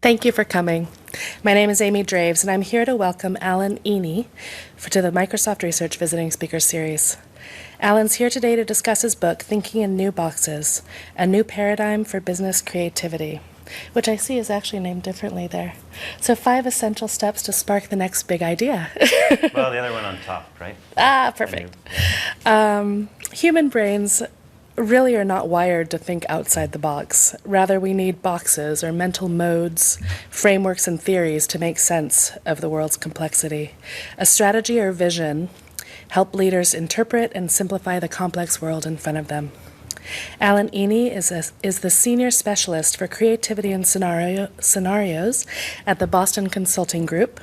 Thank you for coming. My name is Amy Draves, and I'm here to welcome Alan Eny to the Microsoft Research Visiting Speaker Series. Alan's here today to discuss his book, Thinking in New Boxes, A New Paradigm for Business Creativity, which I see is actually named differently there. So 5 essential steps to spark the next big idea. Well, the other one on top, right? Perfect. Human brains really are not wired to think outside the box. Rather, we need boxes or mental modes, frameworks, and theories to make sense of the world's complexity. A strategy or vision help leaders interpret and simplify the complex world in front of them. Alan Eny is the Senior Specialist for Creativity and Scenarios at the Boston Consulting Group.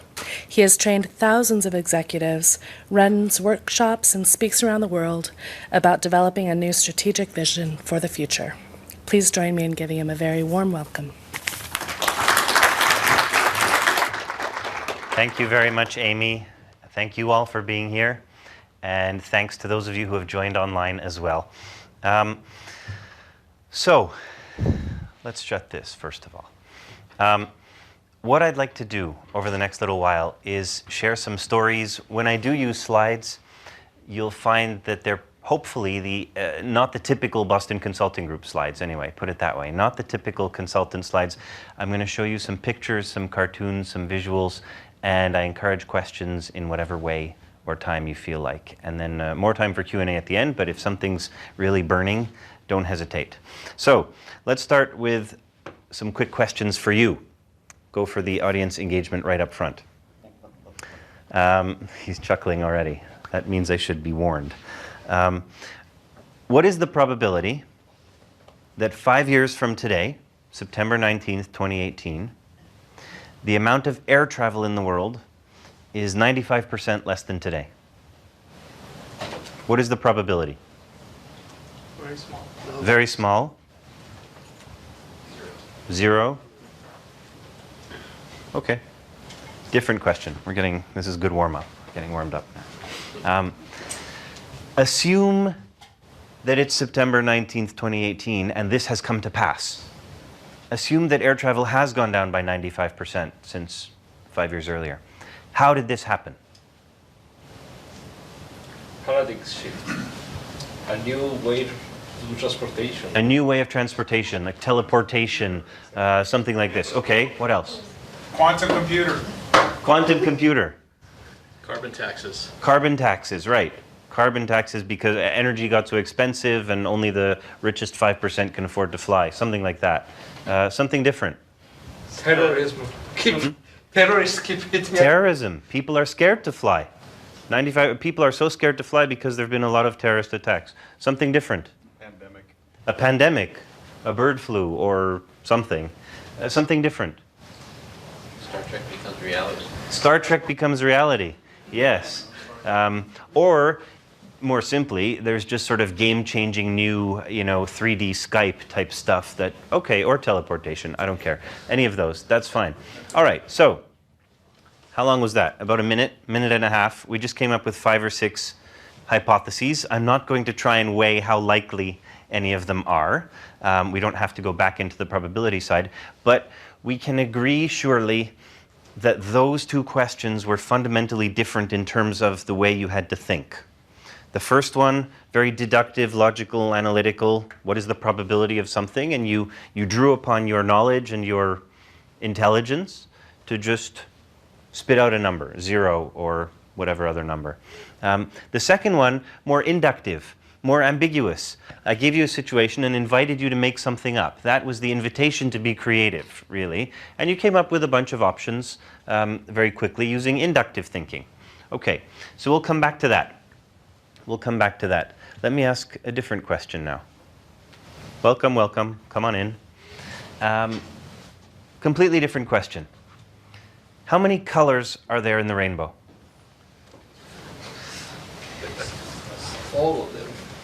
He has trained thousands of executives, runs workshops, and speaks around the world about developing a new strategic vision for the future. Please join me in giving him a very warm welcome. Thank you very much, Amy. Thank you all for being here. And thanks to those of you who have joined online as well. So, let's shut this first of all. What I'd like to do over the next little while is share some stories. When I do use slides, you'll find that they're hopefully not the typical Boston Consulting Group slides anyway, put it that way. Not the typical consultant slides. I'm going to show you some pictures, some cartoons, some visuals, and I encourage questions in whatever way or time you feel like. And then more time for Q&A at the end, but if something's really burning, don't hesitate. So let's start with some quick questions for you. Go for the audience engagement right up front. He's chuckling already. That means I should be warned. What is the probability that 5 years from today, September 19th, 2018, the amount of air travel in the world is 95% less than today? What is the probability? Very small. Very small? Zero? Okay. Different question. This is good warm-up. Getting warmed up now. Assume that it's September 19th, 2018, and this has come to pass. Assume that air travel has gone down by 95% since 5 years earlier. How did this happen? Paradigm shift. A new way to do transportation. A new way of transportation, like teleportation, something like this. Okay, what else? Quantum computer. Quantum computer. Carbon taxes. Carbon taxes, right. Carbon taxes because energy got so expensive and only the richest 5% can afford to fly. Something like that. Something different. Terrorism. Terrorists keep hitting. Terrorism. People are scared to fly. 95 people are so scared to fly because there have been a lot of terrorist attacks. Something different. Pandemic. A pandemic, a bird flu, or something. Something different. Star Trek becomes reality. Star Trek becomes reality. Yes. Or more simply, there's just sort of game-changing new, 3D Skype type stuff that, okay, or teleportation, I don't care. Any of those, that's fine. All right, so how long was that? About a minute and a half. We just came up with 5 or 6 hypotheses. I'm not going to try and weigh how likely any of them are. We don't have to go back into the probability side, but we can agree surely that those 2 questions were fundamentally different in terms of the way you had to think. The first one, very deductive, logical, analytical. What is the probability of something? And you drew upon your knowledge and your intelligence to just spit out a number, 0 or whatever other number. The second one, more inductive, more ambiguous. I gave you a situation and invited you to make something up. That was the invitation to be creative, really. And you came up with a bunch of options very quickly using inductive thinking. Okay, so we'll come back to that. We'll come back to that. Let me ask a different question now. Welcome, welcome. Come on in. Completely different question. How many colors are there in the rainbow? All of them.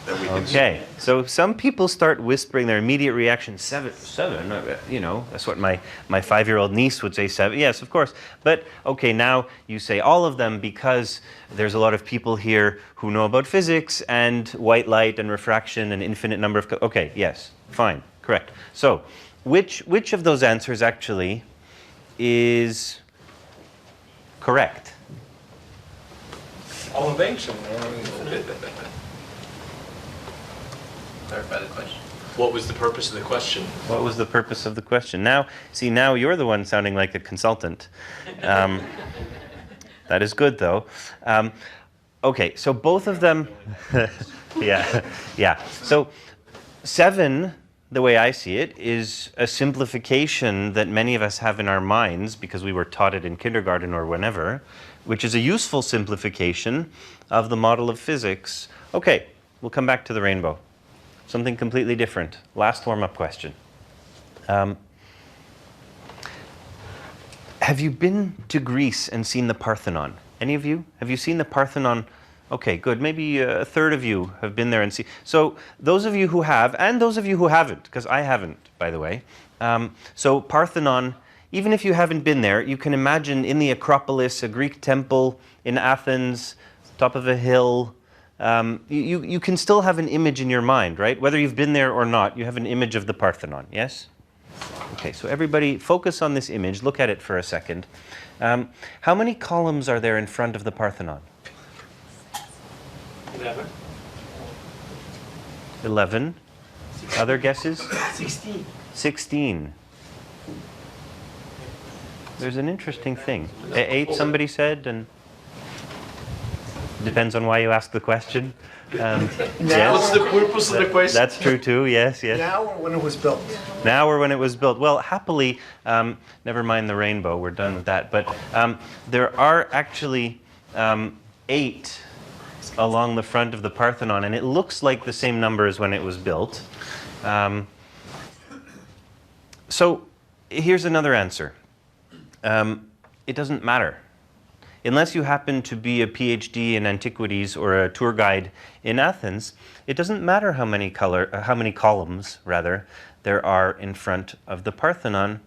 Okay, so some people start whispering their immediate reaction, seven, that's what my 5-year-old niece would say, 7. Yes, of course. But, okay, now you say all of them because there's a lot of people here who know about physics and white light and refraction and infinite number of... Okay, yes, fine, correct. So, which of those answers actually is correct? All invention. Clarify the question. What was the purpose of the question? What was the purpose of the question? Now, see, now you're the one sounding like a consultant. That is good, though. Okay, so both of them, yeah. So 7, the way I see it, is a simplification that many of us have in our minds because we were taught it in kindergarten or whenever, which is a useful simplification of the model of physics. Okay, we'll come back to the rainbow. Something completely different. Last warm-up question. Have you been to Greece and seen the Parthenon? Any of you? Have you seen the Parthenon? Okay, good. Maybe a third of you have been there and see. So those of you who have, and those of you who haven't, because I haven't, by the way. So Parthenon, even if you haven't been there, you can imagine in the Acropolis, a Greek temple in Athens, top of a hill. You can still have an image in your mind, right? Whether you've been there or not, you have an image of the Parthenon, yes? Okay, so everybody focus on this image. Look at it for a second. How many columns are there in front of the Parthenon? 11. 11. Other guesses? 16. 16. There's an interesting thing. 8, somebody said, and depends on why you ask the question. What's the purpose of the question? That's true too, yes. Now or when it was built? Now or when it was built. Well, happily, never mind the rainbow, we're done with that. But there are actually 8 along the front of the Parthenon, and it looks like the same number as when it was built. So here's another answer. It doesn't matter. Unless you happen to be a PhD in antiquities or a tour guide in Athens, it doesn't matter how many columns there are in front of the Parthenon.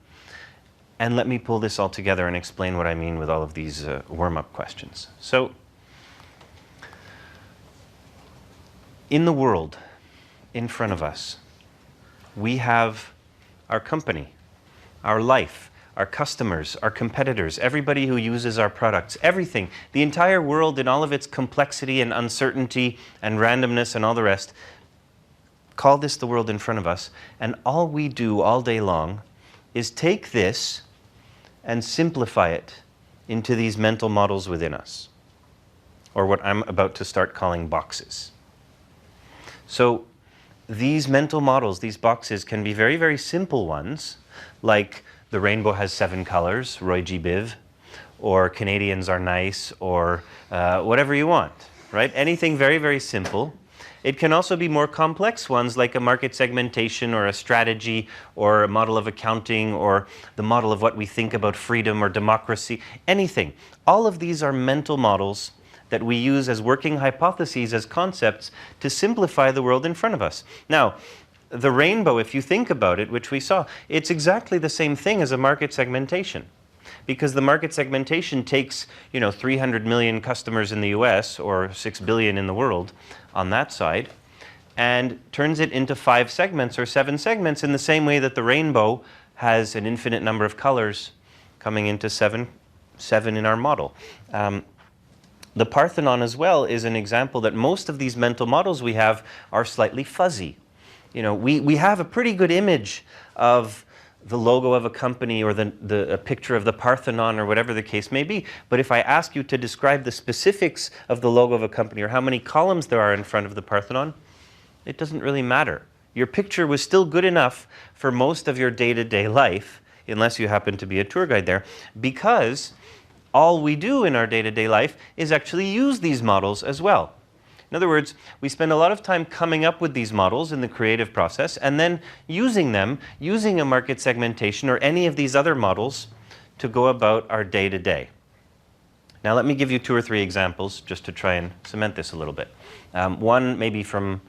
And let me pull this all together and explain what I mean with all of these warm-up questions. So, in the world, in front of us, we have our company, our life, our customers, our competitors, everybody who uses our products, everything, the entire world in all of its complexity and uncertainty and randomness and all the rest. Call this the world in front of us, and all we do all day long is take this and simplify it into these mental models within us, or what I'm about to start calling boxes. So these mental models, these boxes, can be very, very simple ones, like the rainbow has 7 colors, Roy G. Biv, or Canadians are nice, or whatever you want, right? Anything very, very simple. It can also be more complex ones, like a market segmentation, or a strategy, or a model of accounting, or the model of what we think about freedom or democracy, anything. All of these are mental models that we use as working hypotheses, as concepts, to simplify the world in front of us. Now, the rainbow, if you think about it, which we saw, it's exactly the same thing as a market segmentation. Because the market segmentation takes, 300 million customers in the US, or 6 billion in the world on that side, and turns it into 5 segments or 7 segments in the same way that the rainbow has an infinite number of colors coming into 7 in our model. The Parthenon as well is an example that most of these mental models we have are slightly fuzzy. We have a pretty good image of the logo of a company or a picture of the Parthenon or whatever the case may be. But if I ask you to describe the specifics of the logo of a company or how many columns there are in front of the Parthenon, it doesn't really matter. Your picture was still good enough for most of your day-to-day life, unless you happen to be a tour guide there, because all we do in our day-to-day life is actually use these models as well. In other words, we spend a lot of time coming up with these models in the creative process and then using them, using a market segmentation or any of these other models to go about our day-to-day. Now let me give you 2 or 3 examples just to try and cement this a little bit. One maybe from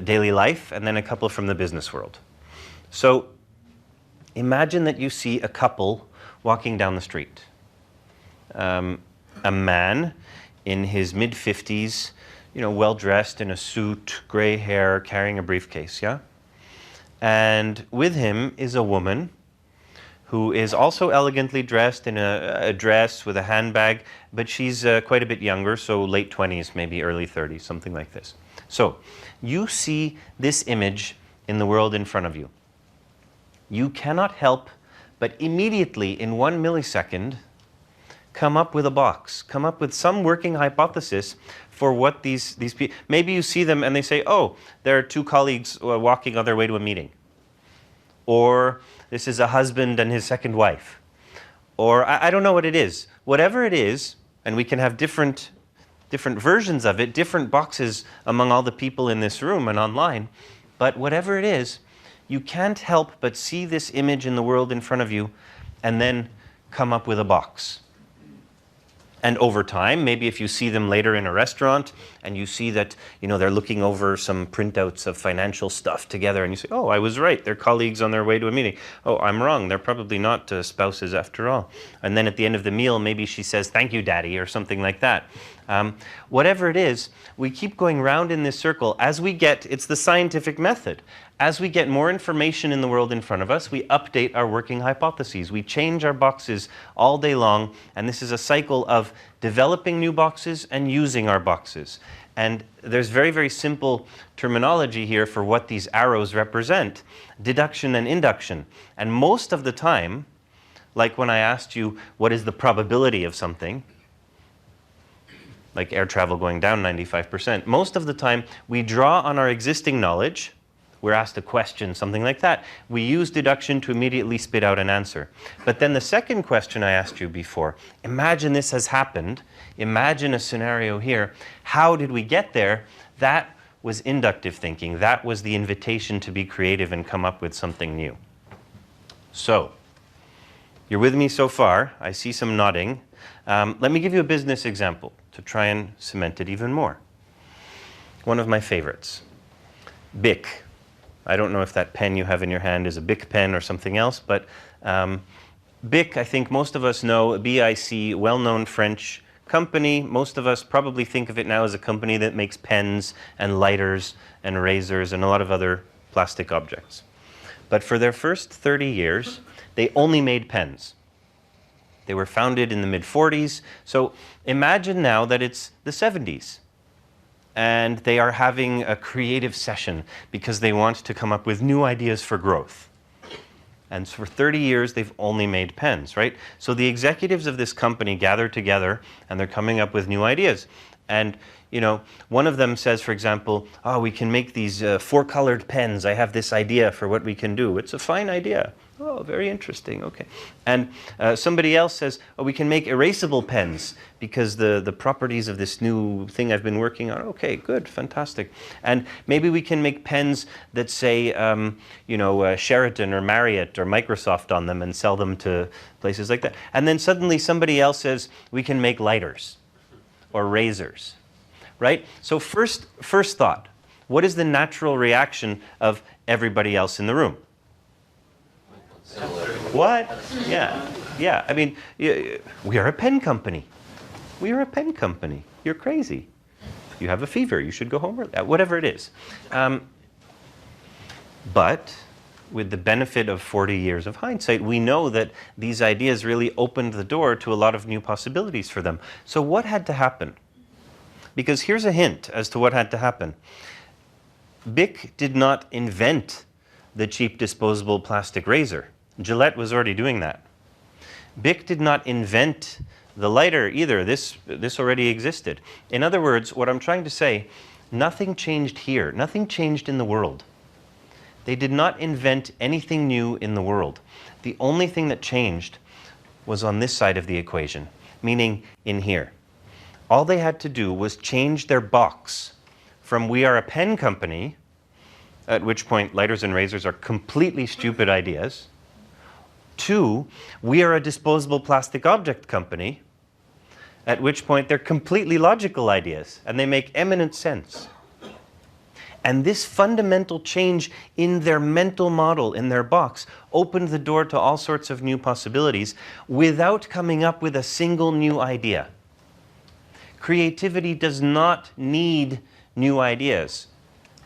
daily life and then a couple from the business world. So imagine that you see a couple walking down the street. A man in his mid-50s, well-dressed in a suit, gray hair, carrying a briefcase, yeah? And with him is a woman who is also elegantly dressed in a dress with a handbag, but she's quite a bit younger, so late 20s, maybe early 30s, something like this. So you see this image in the world in front of you. You cannot help but immediately, in 1 millisecond, come up with a box, come up with some working hypothesis for what these people, maybe you see them and they say, oh, there are two colleagues walking on their way to a meeting. Or this is a husband and his second wife. Or I don't know what it is. Whatever it is, and we can have different versions of it, different boxes among all the people in this room and online, but whatever it is, you can't help but see this image in the world in front of you and then come up with a box. And over time, maybe if you see them later in a restaurant and you see that, they're looking over some printouts of financial stuff together and you say, oh, I was right, they're colleagues on their way to a meeting. Oh, I'm wrong, they're probably not spouses after all. And then at the end of the meal, maybe she says, thank you, Daddy, or something like that. Whatever it is, we keep going round in this circle as we get, it's the scientific method. As we get more information in the world in front of us, we update our working hypotheses. We change our boxes all day long, and this is a cycle of developing new boxes and using our boxes. And there's very, very simple terminology here for what these arrows represent: deduction and induction. And most of the time, like when I asked you what is the probability of something, like air travel going down 95%, most of the time we draw on our existing knowledge. We're asked a question, something like that. We use deduction to immediately spit out an answer. But then the second question I asked you before, imagine this has happened. Imagine a scenario here. How did we get there? That was inductive thinking. That was the invitation to be creative and come up with something new. So, you're with me so far. I see some nodding. Let me give you a business example to try and cement it even more. One of my favorites, Bic. I don't know if that pen you have in your hand is a Bic pen or something else, but Bic, I think most of us know, BIC, well-known French company. Most of us probably think of it now as a company that makes pens and lighters and razors and a lot of other plastic objects. But for their first 30 years, they only made pens. They were founded in the mid-40s, so imagine now that it's the 70s. And they are having a creative session because they want to come up with new ideas for growth. And for 30 years, they've only made pens, right? So the executives of this company gather together and they're coming up with new ideas. And, one of them says, for example, oh, we can make these four-colored pens. I have this idea for what we can do. It's a fine idea. Oh, very interesting. Okay. And somebody else says, oh, we can make erasable pens because the properties of this new thing I've been working on. Okay, good, fantastic. And maybe we can make pens that say, Sheraton or Marriott or Microsoft on them and sell them to places like that. And then suddenly somebody else says, we can make lighters or razors, right? So first thought, what is the natural reaction of everybody else in the room? What? Yeah. I mean, we are a pen company. We are a pen company. You're crazy. You have a fever. You should go home early. Whatever it is. But with the benefit of 40 years of hindsight, we know that these ideas really opened the door to a lot of new possibilities for them. So what had to happen? Because here's a hint as to what had to happen. Bic did not invent the cheap disposable plastic razor. Gillette was already doing that. Bic did not invent the lighter either. This already existed. In other words, what I'm trying to say, nothing changed here. Nothing changed in the world. They did not invent anything new in the world. The only thing that changed was on this side of the equation, meaning in here. All they had to do was change their box from we are a pen company, at which point lighters and razors are completely stupid ideas, to we are a disposable plastic object company, at which point they're completely logical ideas and they make eminent sense. And this fundamental change in their mental model, in their box, opened the door to all sorts of new possibilities without coming up with a single new idea. Creativity does not need new ideas.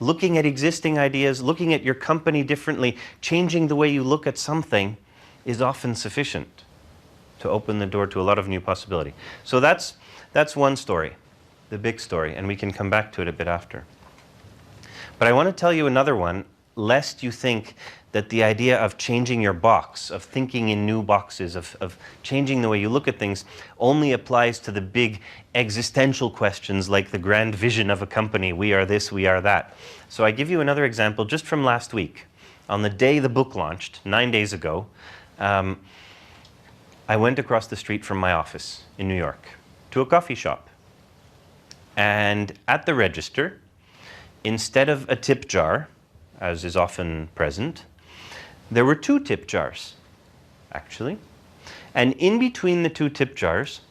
Looking at existing ideas, looking at your company differently, changing the way you look at something, is often sufficient to open the door to a lot of new possibility. So that's one story, the big story, and we can come back to it a bit after. But I want to tell you another one, lest you think that the idea of changing your box, of thinking in new boxes, of changing the way you look at things, only applies to the big existential questions like the grand vision of a company, we are this, we are that. So I give you another example just from last week. On the day the book launched, 9 days ago, I went across the street from my office in New York to a coffee shop. And at the register, instead of a tip jar, as is often present, there were 2 tip jars, actually. And in between the 2 tip jars,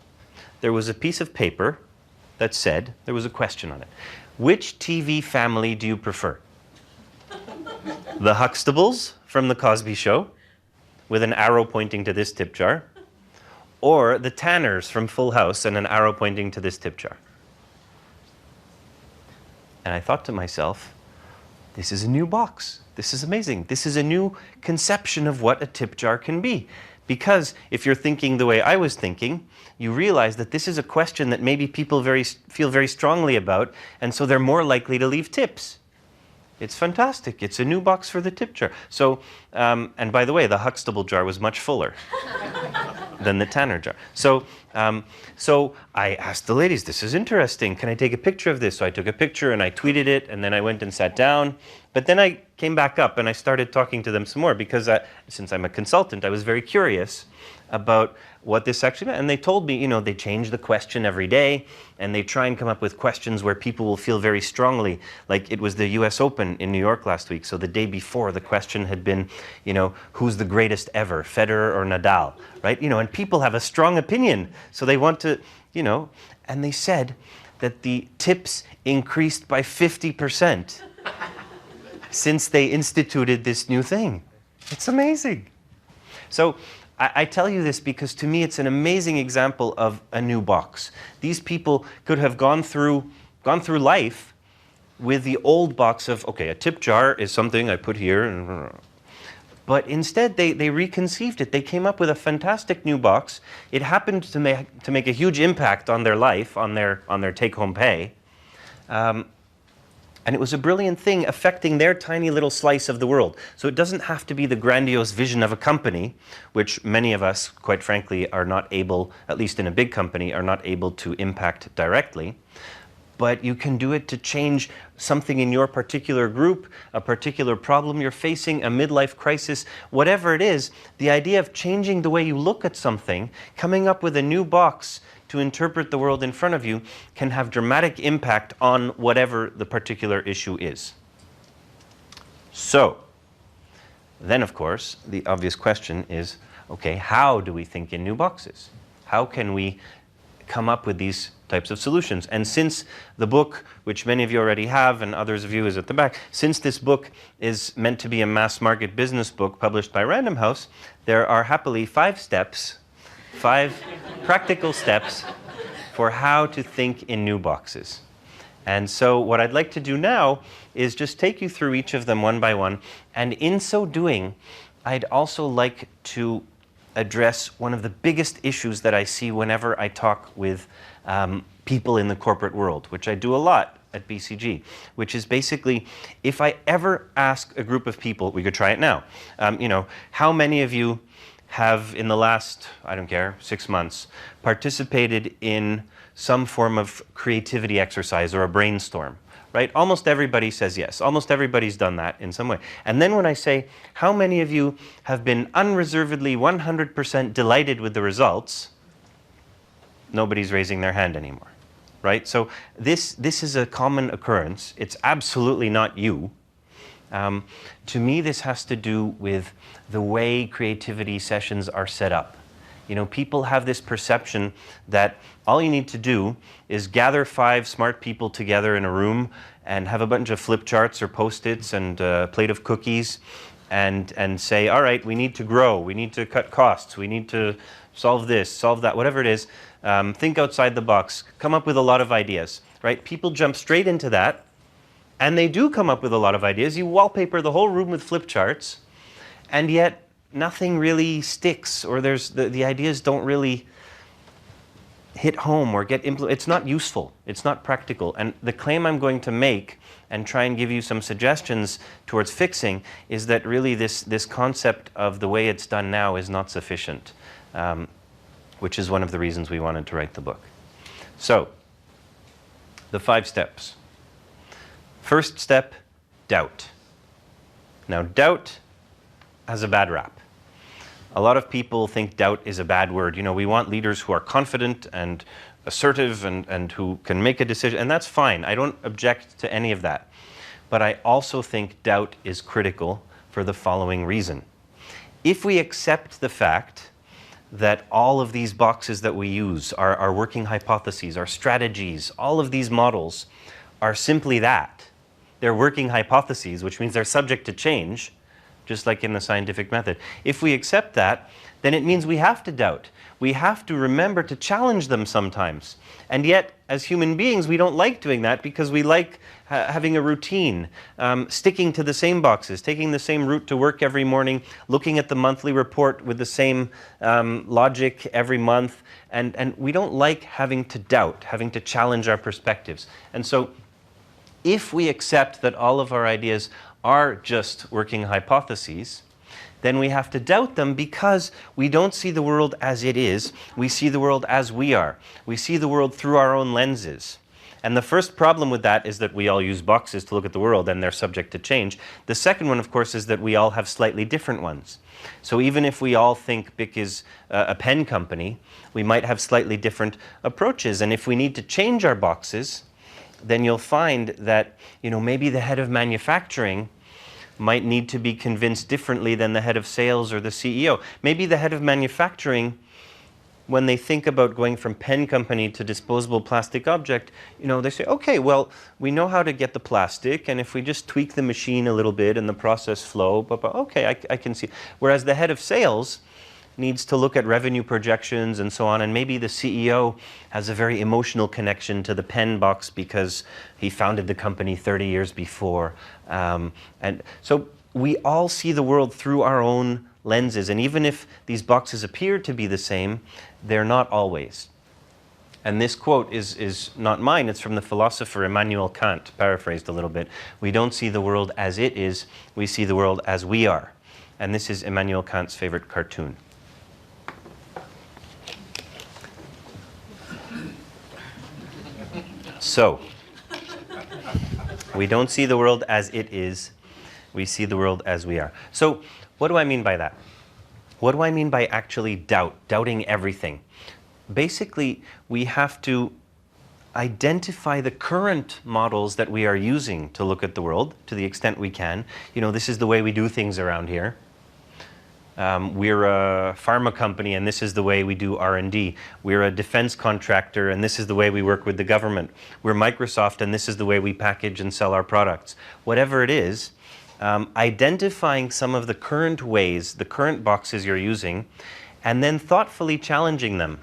there was a piece of paper that said, there was a question on it. Which TV family do you prefer? The Huxtables from The Cosby Show, with an arrow pointing to this tip jar, or the Tanners from Full House and an arrow pointing to this tip jar? And I thought to myself, this is a new box. This is amazing. This is a new conception of what a tip jar can be. Because if you're thinking the way I was thinking, you realize that this is a question that maybe people feel very strongly about, and so they're more likely to leave tips. It's fantastic. It's a new box for the tip jar. So, and by the way, the Huxtable jar was much fuller than the Tanner jar. So I asked the ladies, this is interesting. Can I take a picture of this? So I took a picture and I tweeted it, and then I went and sat down. But then I came back up and I started talking to them some more because since I'm a consultant, I was very curious about what this actually meant. And they told me, they change the question every day, and they try and come up with questions where people will feel very strongly. Like it was the US Open in New York last week. So the day before, the question had been, who's the greatest ever, Federer or Nadal, right? And people have a strong opinion. So they want to, and they said that the tips increased by 50% since they instituted this new thing. It's amazing. So I tell you this because to me it's an amazing example of a new box. These people could have gone through life with the old box of, okay, a tip jar is something I put here, but instead they reconceived it. They came up with a fantastic new box. It happened to make a huge impact on their life, on their take-home pay. And it was a brilliant thing affecting their tiny little slice of the world. So it doesn't have to be the grandiose vision of a company, which many of us, quite frankly, are not able, at least in a big company, are not able to impact directly. But you can do it to change something in your particular group, a particular problem you're facing, a midlife crisis, whatever it is. The idea of changing the way you look at something, coming up with a new box to interpret the world in front of you, can have dramatic impact on whatever the particular issue is. So, then of course, the obvious question is, okay, how do we think in new boxes? How can we come up with these types of solutions? And since the book, which many of you already have and others of you is at the back, since this book is meant to be a mass market business book published by Random House, there are happily 5 steps, 5 practical steps for how to think in new boxes. And so what I'd like to do now is just take you through each of them one by one. And in so doing, I'd also like to address one of the biggest issues that I see whenever I talk with people in the corporate world, which I do a lot at BCG, which is basically, if I ever ask a group of people, we could try it now, how many of you have in the last, 6 months, participated in some form of creativity exercise or a brainstorm, right? Almost everybody says yes. Almost everybody's done that in some way. And then when I say, how many of you have been unreservedly 100% delighted with the results, nobody's raising their hand anymore, right? So this is a common occurrence. It's absolutely not you. To me, this has to do with the way creativity sessions are set up. People have this perception that all you need to do is gather 5 smart people together in a room and have a bunch of flip charts or Post-its and a plate of cookies and say, all right, we need to grow, we need to cut costs, we need to solve this, solve that, whatever it is. Think outside the box, come up with a lot of ideas, right? People jump straight into that. And they do come up with a lot of ideas. You wallpaper the whole room with flip charts, and yet nothing really sticks, or the ideas don't really hit home or get implemented. It's not useful. It's not practical. And the claim I'm going to make and try and give you some suggestions towards fixing is that really this concept of the way it's done now is not sufficient, which is one of the reasons we wanted to write the book. So, the 5 steps. First step, doubt. Now, doubt has a bad rap. A lot of people think doubt is a bad word. You know, we want leaders who are confident and assertive and who can make a decision, and that's fine. I don't object to any of that. But I also think doubt is critical for the following reason. If we accept the fact that all of these boxes that we use, our working hypotheses, our strategies, all of these models are simply that. They're working hypotheses, which means they're subject to change, just like in the scientific method. If we accept that, then it means we have to doubt. We have to remember to challenge them sometimes. And yet, as human beings, we don't like doing that because we like having a routine, sticking to the same boxes, taking the same route to work every morning, looking at the monthly report with the same logic every month. And we don't like having to doubt, having to challenge our perspectives. And so, if we accept that all of our ideas are just working hypotheses, then we have to doubt them because we don't see the world as it is. We see the world as we are. We see the world through our own lenses. And the first problem with that is that we all use boxes to look at the world and they're subject to change. The second one, of course, is that we all have slightly different ones. So even if we all think BIC is a pen company, we might have slightly different approaches. And if we need to change our boxes, then you'll find that, maybe the head of manufacturing might need to be convinced differently than the head of sales or the CEO. Maybe the head of manufacturing, when they think about going from pen company to disposable plastic object, they say, okay, well, we know how to get the plastic, and if we just tweak the machine a little bit and the process flow, okay, I can see. Whereas the head of sales needs to look at revenue projections and so on, and maybe the CEO has a very emotional connection to the pen box because he founded the company 30 years before. And so we all see the world through our own lenses, and even if these boxes appear to be the same, they're not always. And this quote is not mine, it's from the philosopher Immanuel Kant, paraphrased a little bit. We don't see the world as it is, we see the world as we are. And this is Immanuel Kant's favorite cartoon. So, we don't see the world as it is, we see the world as we are. So, what do I mean by that? What do I mean by actually doubting everything? Basically, we have to identify the current models that we are using to look at the world to the extent we can. This is the way we do things around here. We're a pharma company, and this is the way we do R&D. We're a defense contractor, and this is the way we work with the government. We're Microsoft, and this is the way we package and sell our products. Whatever it is, identifying some of the current ways, the current boxes you're using, and then thoughtfully challenging them.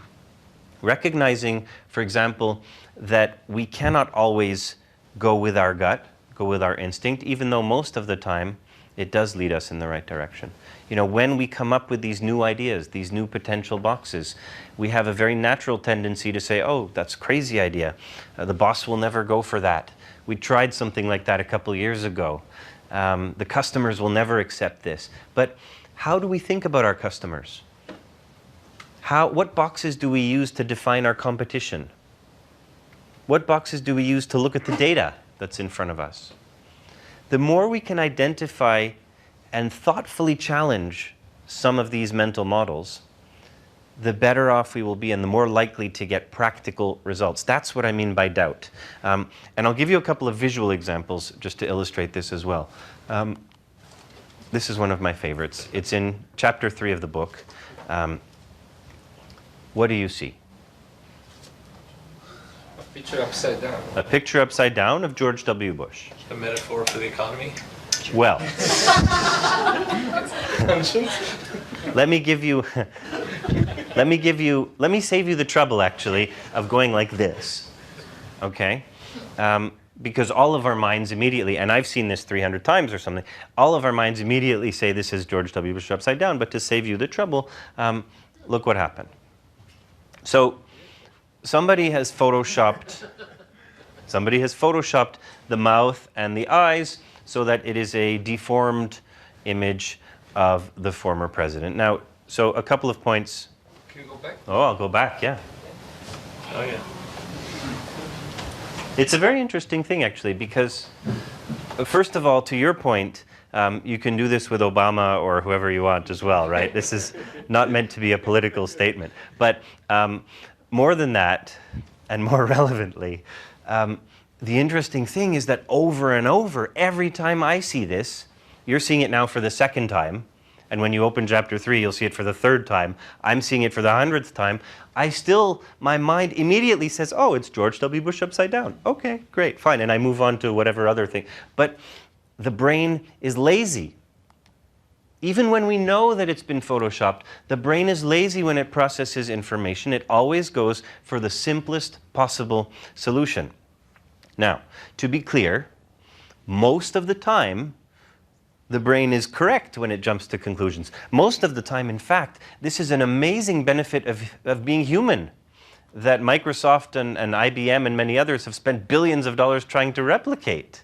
Recognizing, for example, that we cannot always go with our gut, go with our instinct, even though most of the time it does lead us in the right direction. When we come up with these new ideas, these new potential boxes, we have a very natural tendency to say, oh, that's a crazy idea. The boss will never go for that. We tried something like that a couple years ago. The customers will never accept this. But how do we think about our customers? What boxes do we use to define our competition? What boxes do we use to look at the data that's in front of us? The more we can identify and thoughtfully challenge some of these mental models, the better off we will be and the more likely to get practical results. That's what I mean by doubt. And I'll give you a couple of visual examples just to illustrate this as well. This is one of my favorites. It's in chapter 3 of the book. What do you see? A picture upside down. A picture upside down of George W. Bush. A metaphor for the economy? Well, let me save you the trouble, actually, of going like this. Okay? because all of our minds immediately, and I've seen this 300 times or something, all of our minds immediately say this is George W. Bush upside down, but to save you the trouble, look what happened. So somebody has photoshopped the mouth and the eyes so that it is a deformed image of the former president. Now, so a couple of points. Can you go back? Oh, I'll go back, yeah. Oh yeah. It's a very interesting thing, actually, because first of all, to your point, you can do this with Obama or whoever you want as well, right? This is not meant to be a political statement. But more than that, and more relevantly, the interesting thing is that over and over, every time I see this, you're seeing it now for the second time, and when you open chapter 3, you'll see it for the third time. I'm seeing it for the 100th time. My mind immediately says, oh, it's George W. Bush upside down. Okay, great, fine. And I move on to whatever other thing. But the brain is lazy. Even when we know that it's been photoshopped, the brain is lazy when it processes information. It always goes for the simplest possible solution. Now, to be clear, most of the time, the brain is correct when it jumps to conclusions. Most of the time, in fact, this is an amazing benefit of being human that Microsoft and IBM and many others have spent billions of dollars trying to replicate,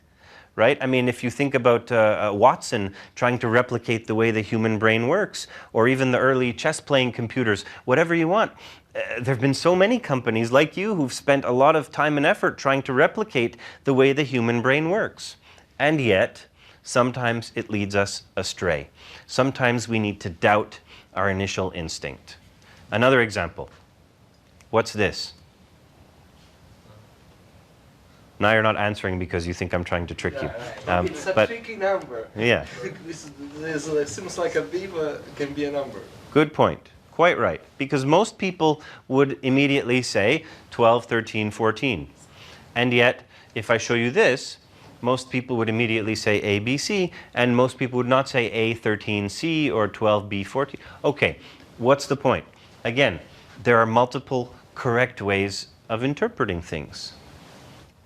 right? I mean, if you think about Watson trying to replicate the way the human brain works, or even the early chess-playing computers, whatever you want, there have been so many companies like you who've spent a lot of time and effort trying to replicate the way the human brain works. And yet, sometimes it leads us astray. Sometimes we need to doubt our initial instinct. Another example. What's this? Now you're not answering because you think I'm trying to trick you. It's a tricky number. Yeah. It seems like a viva can be a number. Good point. Quite right. Because most people would immediately say 12, 13, 14. And yet, if I show you this, most people would immediately say A, B, C, and most people would not say A, 13C or 12B, 14. Okay, what's the point? Again, there are multiple correct ways of interpreting things.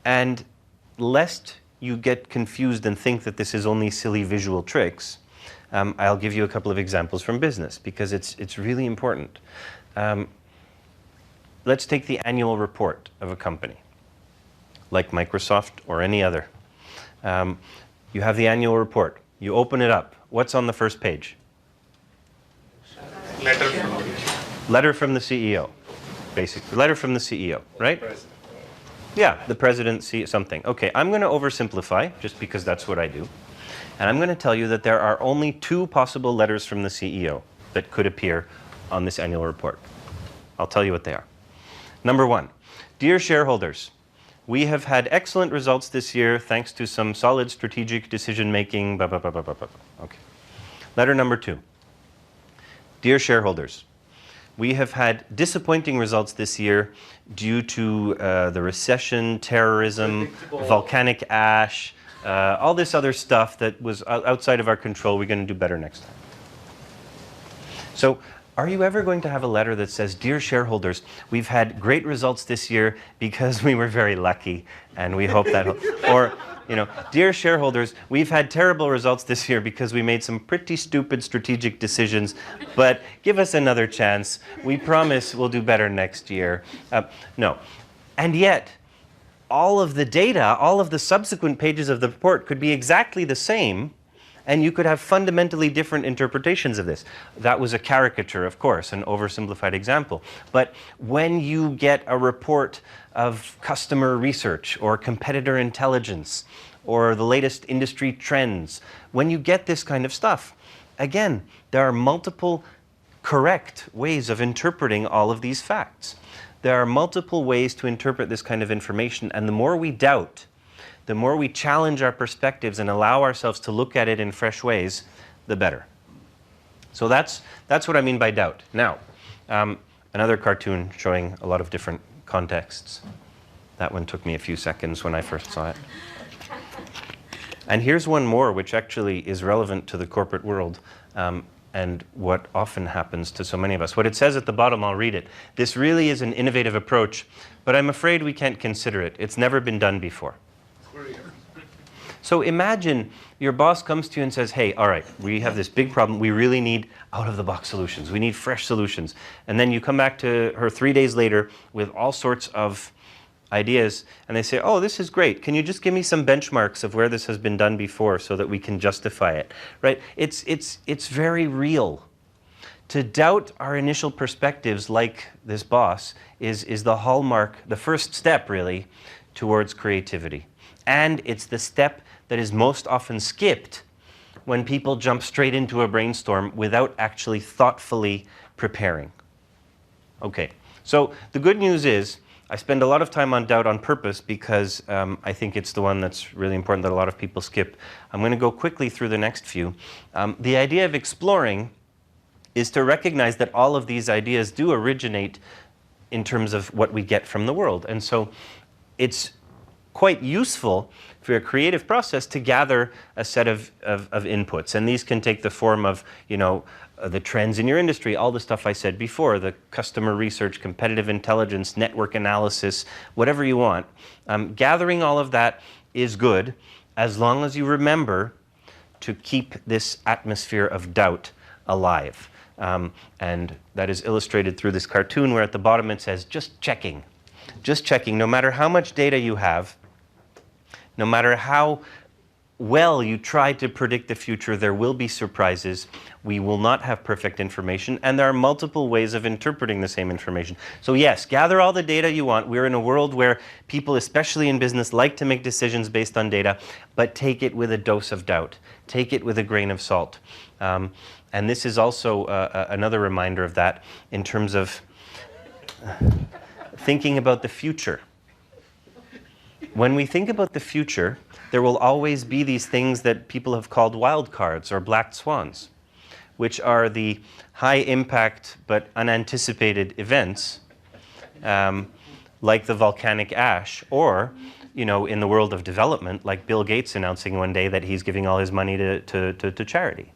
And lest you get confused and think that this is only silly visual tricks, I'll give you a couple of examples from business because it's really important. Let's take the annual report of a company, like Microsoft or any other. You have the annual report. You open it up. What's on the first page? Letter from the CEO, basically. Letter from the CEO, right? Yeah, the president, something. Okay, I'm going to oversimplify, just because that's what I do. And I'm going to tell you that there are only 2 possible letters from the CEO that could appear on this annual report. I'll tell you what they are. Number 1, dear shareholders, we have had excellent results this year thanks to some solid strategic decision-making, blah, blah, blah, blah, blah, blah. Okay. Letter number 2. Dear shareholders, we have had disappointing results this year due to the recession, terrorism, volcanic ash, all this other stuff that was outside of our control. We're going to do better next time. So, are you ever going to have a letter that says, dear shareholders, we've had great results this year because we were very lucky and we hope that, or, you know, dear shareholders, we've had terrible results this year because we made some pretty stupid strategic decisions, but give us another chance. We promise we'll do better next year. No. And yet, all of the data, all of the subsequent pages of the report could be exactly the same, and you could have fundamentally different interpretations of this. That was a caricature, of course, an oversimplified example. But when you get a report of customer research or competitor intelligence or the latest industry trends, when you get this kind of stuff, again, there are multiple correct ways of interpreting all of these facts. There are multiple ways to interpret this kind of information, and the more we doubt, the more we challenge our perspectives and allow ourselves to look at it in fresh ways, the better. So that's what I mean by doubt. Now, another cartoon showing a lot of different contexts. That one took me a few seconds when I first saw it. And here's one more, which actually is relevant to the corporate world and what often happens to so many of us. What it says at the bottom, I'll read it. This really is an innovative approach, but I'm afraid we can't consider it. It's never been done before. Where So imagine your boss comes to you and says, hey, all right, we have this big problem. We really need out-of-the-box solutions. We need fresh solutions. And then you come back to her 3 days later with all sorts of ideas, and they say, oh, this is great. Can you just give me some benchmarks of where this has been done before so that we can justify it, right? It's very real. To doubt our initial perspectives like this boss is the hallmark, the first step really, towards creativity. And it's the step that is most often skipped when people jump straight into a brainstorm without actually thoughtfully preparing. Okay, so the good news is I spend a lot of time on doubt on purpose because I think it's the one that's really important that a lot of people skip. I'm going to go quickly through the next few. The idea of exploring is to recognize that all of these ideas do originate in terms of what we get from the world. And so it's quite useful for a creative process to gather a set of inputs. And these can take the form of, the trends in your industry, all the stuff I said before, the customer research, competitive intelligence, network analysis, whatever you want. Gathering all of that is good as long as you remember to keep this atmosphere of doubt alive. And that is illustrated through this cartoon where at the bottom it says, just checking. Just checking. No matter how much data you have, no matter how well you try to predict the future, there will be surprises. We will not have perfect information, and there are multiple ways of interpreting the same information. So yes, gather all the data you want. We're in a world where people, especially in business, like to make decisions based on data, but take it with a dose of doubt. Take it with a grain of salt. And this is also another reminder of that in terms of thinking about the future. When we think about the future, there will always be these things that people have called wild cards or black swans, which are the high impact but unanticipated events, like the volcanic ash, or, in the world of development, like Bill Gates announcing one day that he's giving all his money to charity.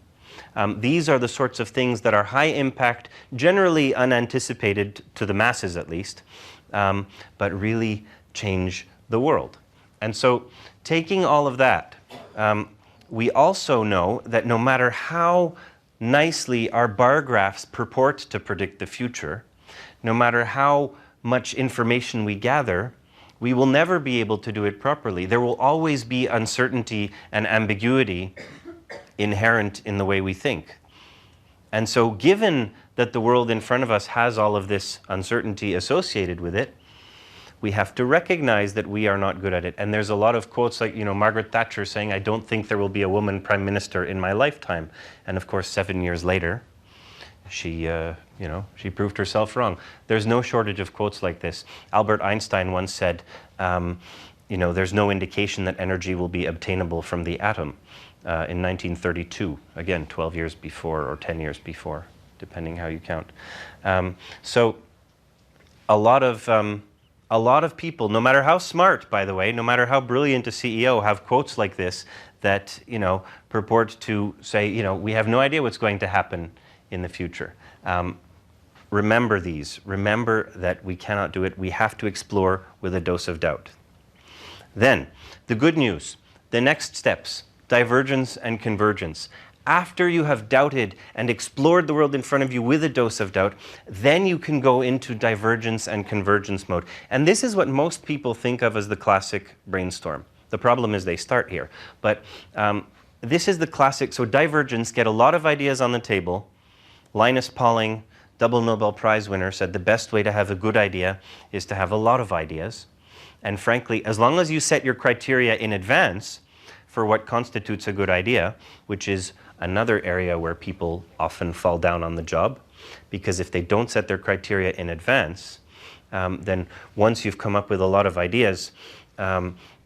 These are the sorts of things that are high impact, generally unanticipated to the masses at least, but really change the world. And so taking all of that, we also know that no matter how nicely our bar graphs purport to predict the future, no matter how much information we gather, we will never be able to do it properly. There will always be uncertainty and ambiguity inherent in the way we think. And so given that the world in front of us has all of this uncertainty associated with it, we have to recognize that we are not good at it. And there's a lot of quotes like, Margaret Thatcher saying, I don't think there will be a woman prime minister in my lifetime. And of course, 7 years later, she proved herself wrong. There's no shortage of quotes like this. Albert Einstein once said, there's no indication that energy will be obtainable from the atom in 1932. Again, 12 years before or 10 years before, depending how you count. So a lot of people, no matter how smart, by the way, no matter how brilliant a CEO, have quotes like this that, purport to say, we have no idea what's going to happen in the future. Remember these. Remember that we cannot do it. We have to explore with a dose of doubt. Then, the good news, the next steps, divergence and convergence. After you have doubted and explored the world in front of you with a dose of doubt, then you can go into divergence and convergence mode. And this is what most people think of as the classic brainstorm. The problem is they start here. But this is the classic, so divergence, get a lot of ideas on the table. Linus Pauling, double Nobel Prize winner, said the best way to have a good idea is to have a lot of ideas. And frankly, as long as you set your criteria in advance for what constitutes a good idea, which is another area where people often fall down on the job, because if they don't set their criteria in advance, then once you've come up with a lot of ideas,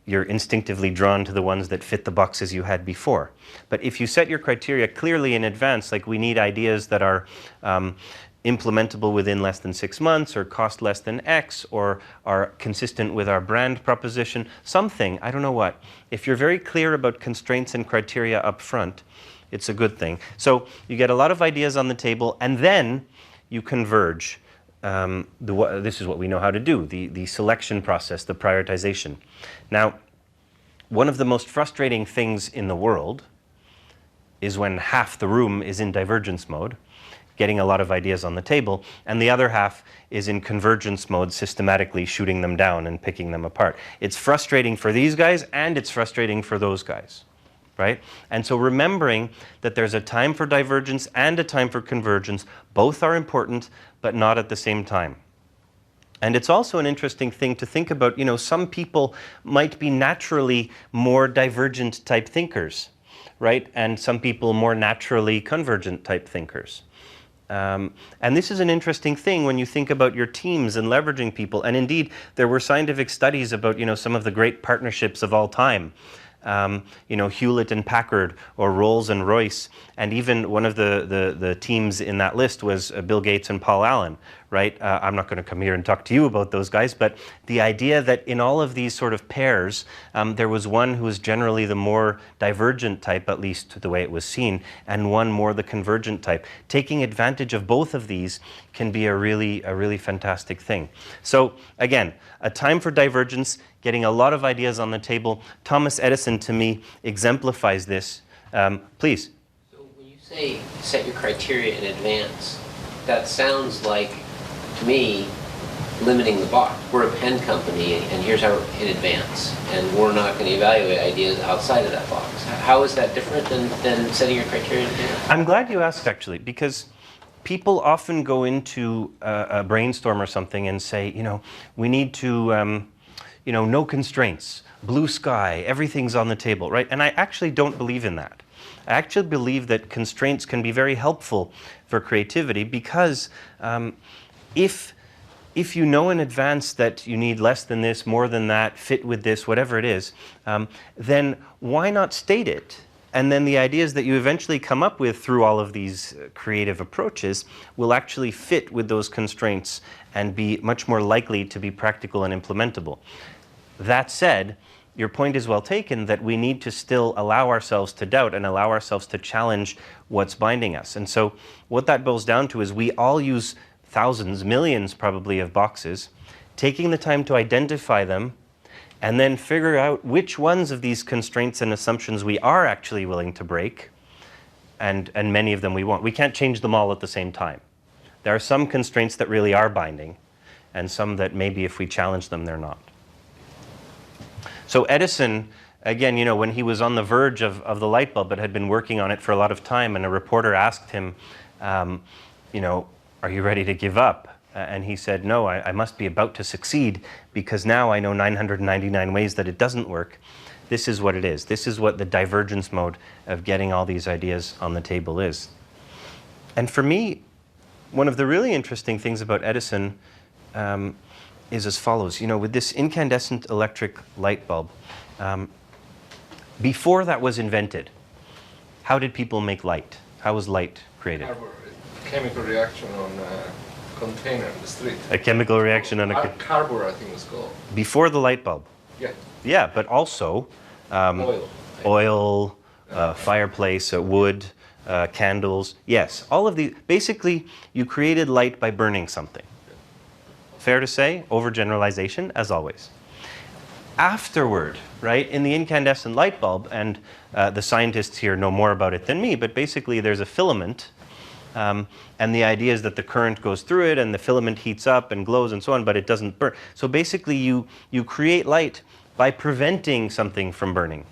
you're instinctively drawn to the ones that fit the boxes you had before. But if you set your criteria clearly in advance, like we need ideas that are implementable within less than 6 months, or cost less than X, or are consistent with our brand proposition, something, I don't know what. If you're very clear about constraints and criteria up front, it's a good thing. So you get a lot of ideas on the table, and then you converge. This is what we know how to do, the selection process, the prioritization. Now, one of the most frustrating things in the world is when half the room is in divergence mode, getting a lot of ideas on the table, and the other half is in convergence mode, systematically shooting them down and picking them apart. It's frustrating for these guys, and it's frustrating for those guys, right? And so remembering that there's a time for divergence and a time for convergence, both are important, but not at the same time. And it's also an interesting thing to think about, some people might be naturally more divergent type thinkers, right? And some people more naturally convergent type thinkers. And this is an interesting thing when you think about your teams and leveraging people. And indeed, there were scientific studies about, some of the great partnerships of all time. Hewlett and Packard, or Rolls and Royce, and even one of the teams in that list was Bill Gates and Paul Allen, right? I'm not going to come here and talk to you about those guys, but the idea that in all of these sort of pairs, there was one who was generally the more divergent type, at least the way it was seen, and one more the convergent type. Taking advantage of both of these can be a really fantastic thing. So again, a time for divergence, getting a lot of ideas on the table. Thomas Edison, to me, exemplifies this. Please. So when you say set your criteria in advance, that sounds like, to me, limiting the box. We're a pen company, and here's how in advance, and we're not going to evaluate ideas outside of that box. How is that different than setting your criteria in advance? I'm glad you asked, actually, because people often go into a brainstorm or something and say, we need to, no constraints, blue sky, everything's on the table, right? And I actually don't believe in that. I actually believe that constraints can be very helpful for creativity because if you know in advance that you need less than this, more than that, fit with this, whatever it is, then why not state it? And then the ideas that you eventually come up with through all of these creative approaches will actually fit with those constraints and be much more likely to be practical and implementable. That said, your point is well taken that we need to still allow ourselves to doubt and allow ourselves to challenge what's binding us. And so what that boils down to is we all use thousands, millions probably of boxes, taking the time to identify them and then figure out which ones of these constraints and assumptions we are actually willing to break, and many of them we won't. We can't change them all at the same time. There are some constraints that really are binding, and some that maybe if we challenge them, they're not. So Edison, again, when he was on the verge of the light bulb, but had been working on it for a lot of time, and a reporter asked him, are you ready to give up? And he said, no, I must be about to succeed because now I know 999 ways that it doesn't work. This is what it is. This is what the divergence mode of getting all these ideas on the table is. And for me, one of the really interesting things about Edison is as follows. With this incandescent electric light bulb, before that was invented, how did people make light? How was light created? Chemical reaction on a container in the street. A chemical reaction on a... Carbon, I think it's called. Before the light bulb? Yeah. Yeah, but also oil, fireplace, wood, candles. Yes, all of these. Basically, you created light by burning something. Fair to say, overgeneralization, as always. Afterward, right, in the incandescent light bulb, and the scientists here know more about it than me, but basically there's a filament, and the idea is that the current goes through it, and the filament heats up and glows and so on, but it doesn't burn. So basically you create light by preventing something from burning.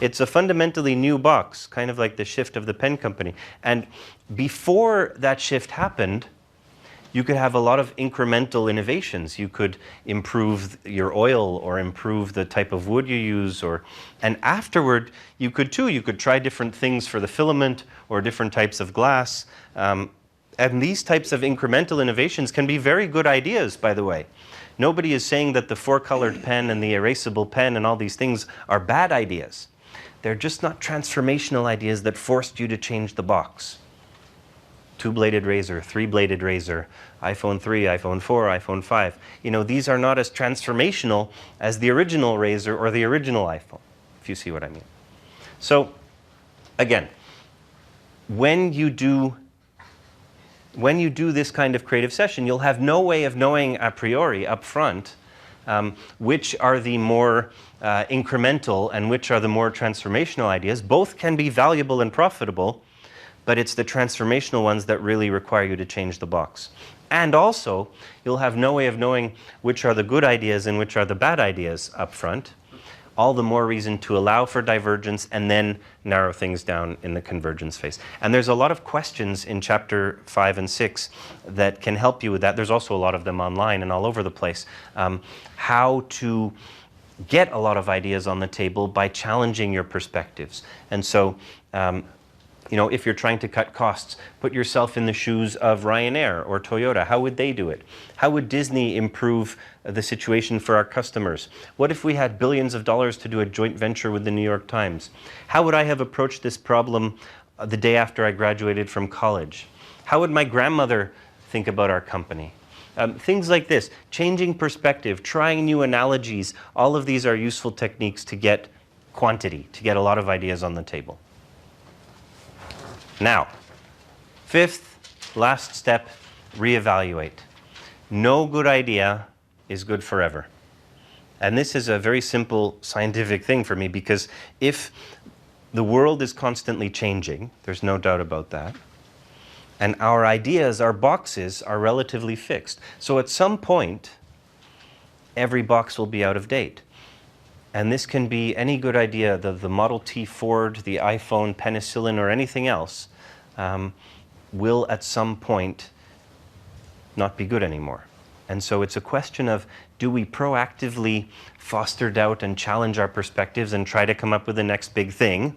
It's a fundamentally new box, kind of like the shift of the pen company. And before that shift happened, you could have a lot of incremental innovations. You could improve your oil or improve the type of wood you use. And afterward, you could too. You could try different things for the filament or different types of glass. And these types of incremental innovations can be very good ideas, by the way. Nobody is saying that the four-colored pen and the erasable pen and all these things are bad ideas. They're just not transformational ideas that forced you to change the box. Two-bladed razor, three-bladed razor, iPhone 3, iPhone 4, iPhone 5. These are not as transformational as the original razor or the original iPhone, if you see what I mean. So, again, when you do this kind of creative session, you'll have no way of knowing a priori, up front, which are the more incremental and which are the more transformational ideas. Both can be valuable and profitable, but it's the transformational ones that really require you to change the box. And also, you'll have no way of knowing which are the good ideas and which are the bad ideas up front. All the more reason to allow for divergence and then narrow things down in the convergence phase. And there's a lot of questions in chapter 5 and 6 that can help you with that. There's also a lot of them online and all over the place. How to get a lot of ideas on the table by challenging your perspectives. And so, you know, if you're trying to cut costs, put yourself in the shoes of Ryanair or Toyota. How would they do it? How would Disney improve the situation for our customers? What if we had billions of dollars to do a joint venture with the New York Times? How would I have approached this problem the day after I graduated from college? How would my grandmother think about our company? Things like this, changing perspective, trying new analogies, all of these are useful techniques to get quantity, to get a lot of ideas on the table. Now, fifth, last step, reevaluate. No good idea is good forever. And this is a very simple scientific thing for me, because if the world is constantly changing, there's no doubt about that, and our ideas, our boxes, are relatively fixed. So at some point, every box will be out of date. And this can be any good idea, the Model T Ford, the iPhone, penicillin, or anything else, will at some point not be good anymore. And so it's a question of, do we proactively foster doubt and challenge our perspectives and try to come up with the next big thing?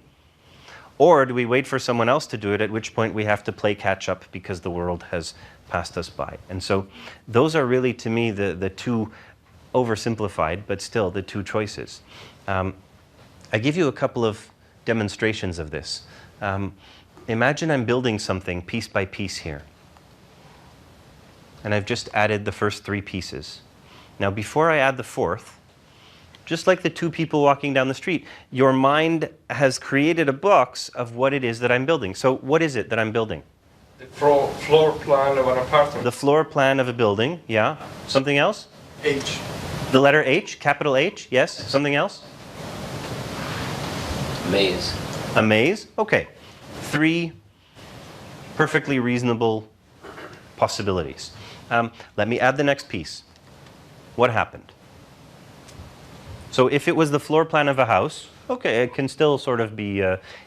Or do we wait for someone else to do it, at which point we have to play catch up because the world has passed us by? And so those are really, to me, the two, oversimplified, but still the two choices. I give you a couple of demonstrations of this. Imagine I'm building something piece by piece here. And I've just added the first three pieces. Now, before I add the fourth, just like the two people walking down the street, your mind has created a box of what it is that I'm building. So what is it that I'm building? The floor plan of an apartment. The floor plan of a building, yeah. Something else? H. The letter H, capital H, yes. Something else? Maze. A maze? Okay. Three perfectly reasonable possibilities. Let me add the next piece. What happened? So if it was the floor plan of a house, okay, it can still sort of be,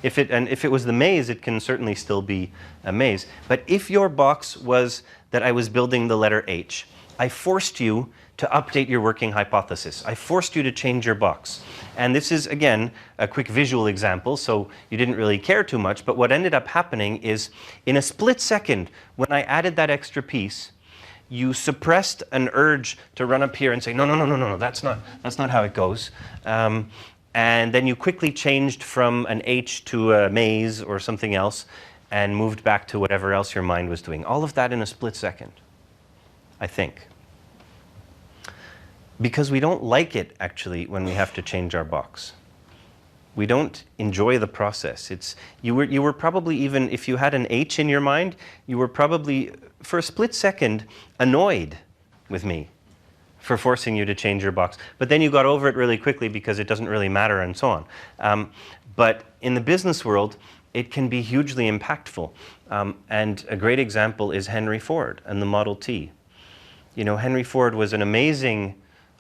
if it was the maze, it can certainly still be a maze. But if your box was that I was building the letter H, I forced you to update your working hypothesis. I forced you to change your box. And this is, again, a quick visual example, so you didn't really care too much, but what ended up happening is, in a split second, when I added that extra piece, you suppressed an urge to run up here and say, no, that's not how it goes. And then you quickly changed from an H to a maze or something else and moved back to whatever else your mind was doing. All of that in a split second, I think. Because we don't like it, actually, when we have to change our box. We don't enjoy the process. You were probably, even if you had an H in your mind, you were probably, for a split second, annoyed with me for forcing you to change your box. But then you got over it really quickly because it doesn't really matter and so on. But in the business world, it can be hugely impactful. And a great example is Henry Ford and the Model T. You know, Henry Ford was an amazing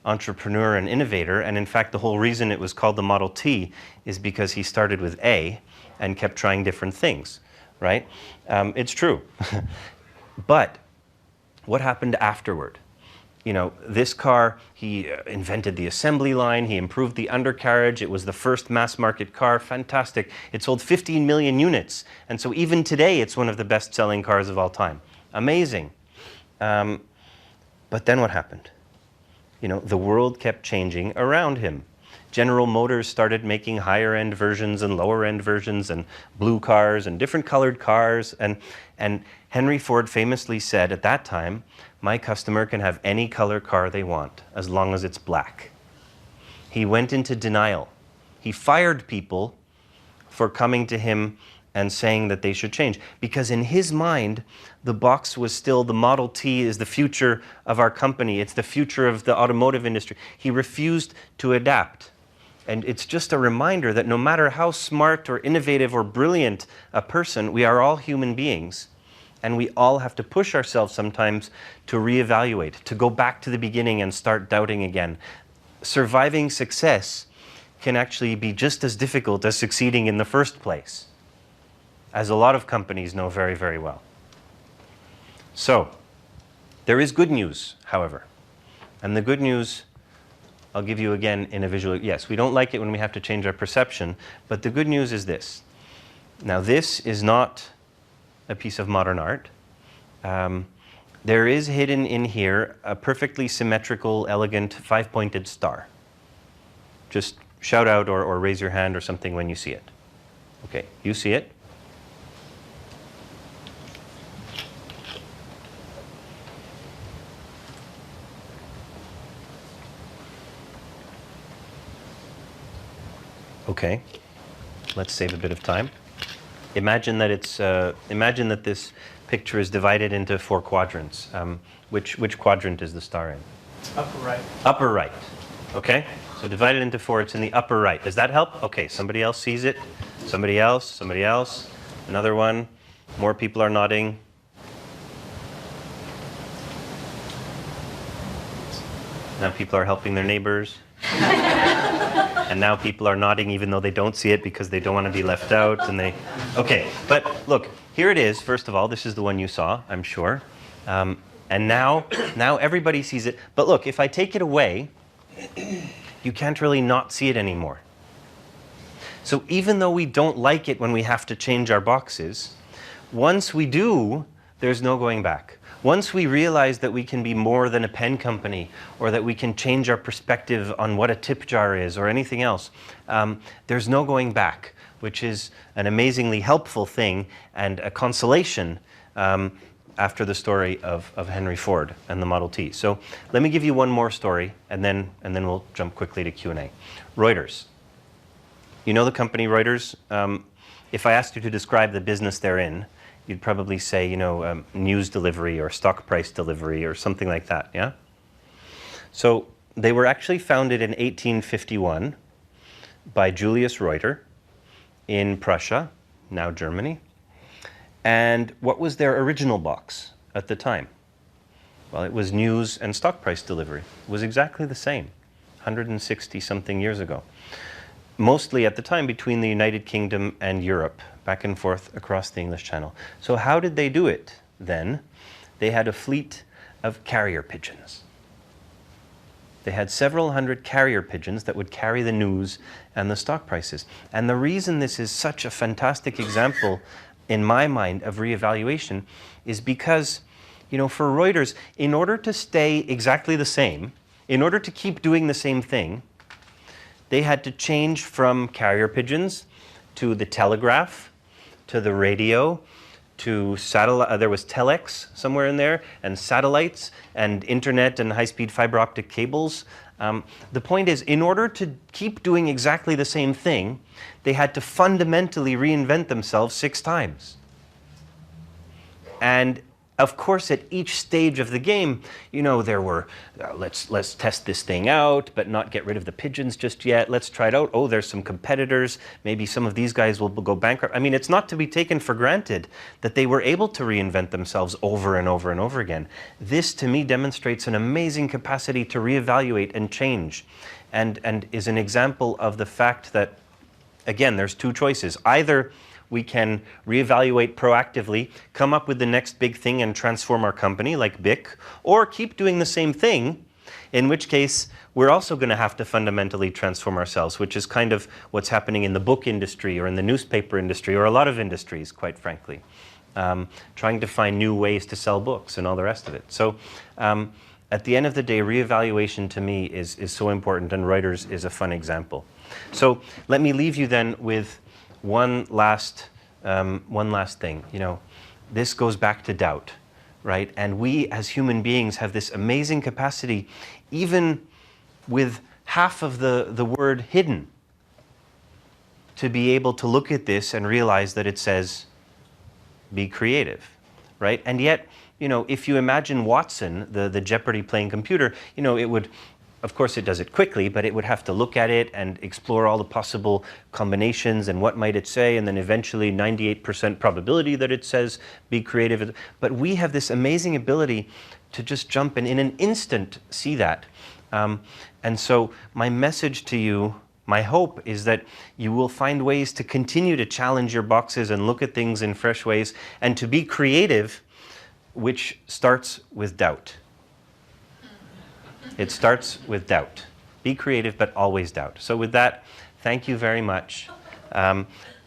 entrepreneur and innovator, and in fact the whole reason it was called the Model T is because he started with A and kept trying different things, right? It's true. But what happened afterward? You know, this car, he invented the assembly line, he improved the undercarriage, it was the first mass market car, fantastic. It sold 15 million units, and so even today it's one of the best-selling cars of all time. Amazing. But then what happened? You know, the world kept changing around him. General Motors started making higher-end versions and lower-end versions and blue cars and different colored cars. And Henry Ford famously said at that time, my customer can have any color car they want as long as it's black. He went into denial. He fired people for coming to him and saying that they should change. Because in his mind, the box was still, the Model T is the future of our company. It's the future of the automotive industry. He refused to adapt. And it's just a reminder that no matter how smart or innovative or brilliant a person, we are all human beings. And we all have to push ourselves sometimes to reevaluate, to go back to the beginning and start doubting again. Surviving success can actually be just as difficult as succeeding in the first place, as a lot of companies know very, very well. So, there is good news, however. And the good news, I'll give you again in a visual. Yes, we don't like it when we have to change our perception, but the good news is this. Now, this is not a piece of modern art. There is hidden in here a perfectly symmetrical, elegant, five-pointed star. Just shout out or raise your hand or something when you see it. Okay, you see it? Okay, let's save a bit of time. Imagine that imagine that this picture is divided into 4 quadrants. Which quadrant is the star in? Upper right. Upper right. Okay, so divided into 4. It's in the upper right. Does that help? Okay, somebody else sees it. Somebody else. Somebody else. Another one. More people are nodding. Now people are helping their neighbors. And now people are nodding even though they don't see it because they don't want to be left out. And okay, but look, here it is. First of all, this is the one you saw, I'm sure. And now everybody sees it. But look, if I take it away, you can't really not see it anymore. So even though we don't like it when we have to change our boxes, once we do, there's no going back. Once we realize that we can be more than a pen company, or that we can change our perspective on what a tip jar is, or anything else, there's no going back, which is an amazingly helpful thing and a consolation after the story of Henry Ford and the Model T. So let me give you one more story, and then we'll jump quickly to Q&A. Reuters. You know the company Reuters? If I asked you to describe the business they're in, you'd probably say, news delivery or stock price delivery or something like that, yeah? So they were actually founded in 1851 by Julius Reuter in Prussia, now Germany. And what was their original box at the time? Well, it was news and stock price delivery. It was exactly the same, 160-something years ago. Mostly at the time between the United Kingdom and Europe, back and forth across the English Channel. So how did they do it then? They had a fleet of carrier pigeons. They had several hundred carrier pigeons that would carry the news and the stock prices. And the reason this is such a fantastic example, in my mind, of reevaluation is because, for Reuters, in order to stay exactly the same, in order to keep doing the same thing, they had to change from carrier pigeons to the telegraph, to the radio, to satellite. There was telex somewhere in there, and satellites, and internet, and high-speed fiber optic cables. The point is, in order to keep doing exactly the same thing, they had to fundamentally reinvent themselves 6 times. And of course, at each stage of the game, there were, let's test this thing out, but not get rid of the pigeons just yet. Let's try it out. Oh, there's some competitors. Maybe some of these guys will go bankrupt. I mean, it's not to be taken for granted that they were able to reinvent themselves over and over and over again. This, to me, demonstrates an amazing capacity to reevaluate and change, and is an example of the fact that, again, there's 2 choices. Either we can reevaluate proactively, come up with the next big thing and transform our company like BIC, or keep doing the same thing, in which case we're also going to have to fundamentally transform ourselves, which is kind of what's happening in the book industry or in the newspaper industry or a lot of industries, quite frankly, trying to find new ways to sell books and all the rest of it. So at the end of the day, reevaluation to me is so important, and Reuters is a fun example. So let me leave you then with one last thing. This goes back to doubt, right? And we as human beings have this amazing capacity, even with half of the word hidden, to be able to look at this and realize that it says, be creative, right? And yet, if you imagine Watson, the Jeopardy playing computer, it would, of course it does it quickly, but it would have to look at it and explore all the possible combinations and what might it say, and then eventually 98% probability that it says be creative. But we have this amazing ability to just jump and in an instant see that. And so my message to you, my hope is that you will find ways to continue to challenge your boxes and look at things in fresh ways and to be creative, which starts with doubt. It starts with doubt. Be creative, but always doubt. So with that, thank you very much.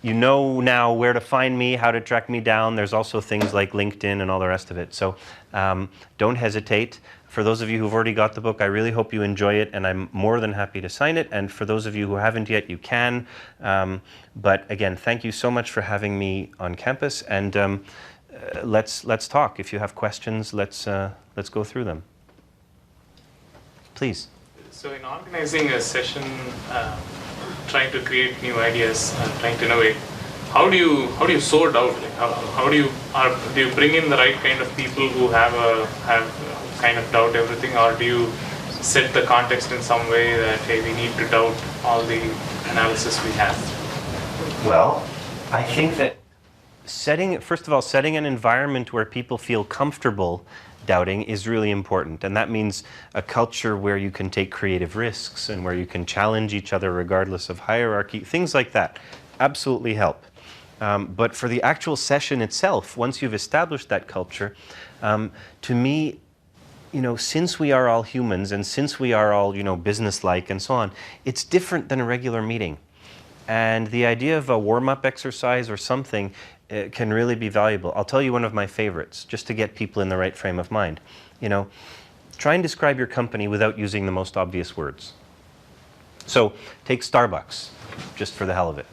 You know now where to find me, how to track me down. There's also things like LinkedIn and all the rest of it. So don't hesitate. For those of you who've already got the book, I really hope you enjoy it, and I'm more than happy to sign it. And for those of you who haven't yet, you can. But again, thank you so much for having me on campus. And let's talk. If you have questions, let's go through them. Please. So in organizing a session, trying to create new ideas and trying to innovate, how do you sort out? Like how do you bring in the right kind of people who have kind of doubt everything, or do you set the context in some way that hey, we need to doubt all the analysis we have? Well, I think that first of all, setting an environment where people feel comfortable doubting is really important, and that means a culture where you can take creative risks and where you can challenge each other regardless of hierarchy. Things like that absolutely help. But for the actual session itself, once you've established that culture, to me, since we are all humans and since we are all, business-like and so on, it's different than a regular meeting. And the idea of a warm-up exercise or something can really be valuable. I'll tell you one of my favorites, just to get people in the right frame of mind. Try and describe your company without using the most obvious words. So take Starbucks, just for the hell of it.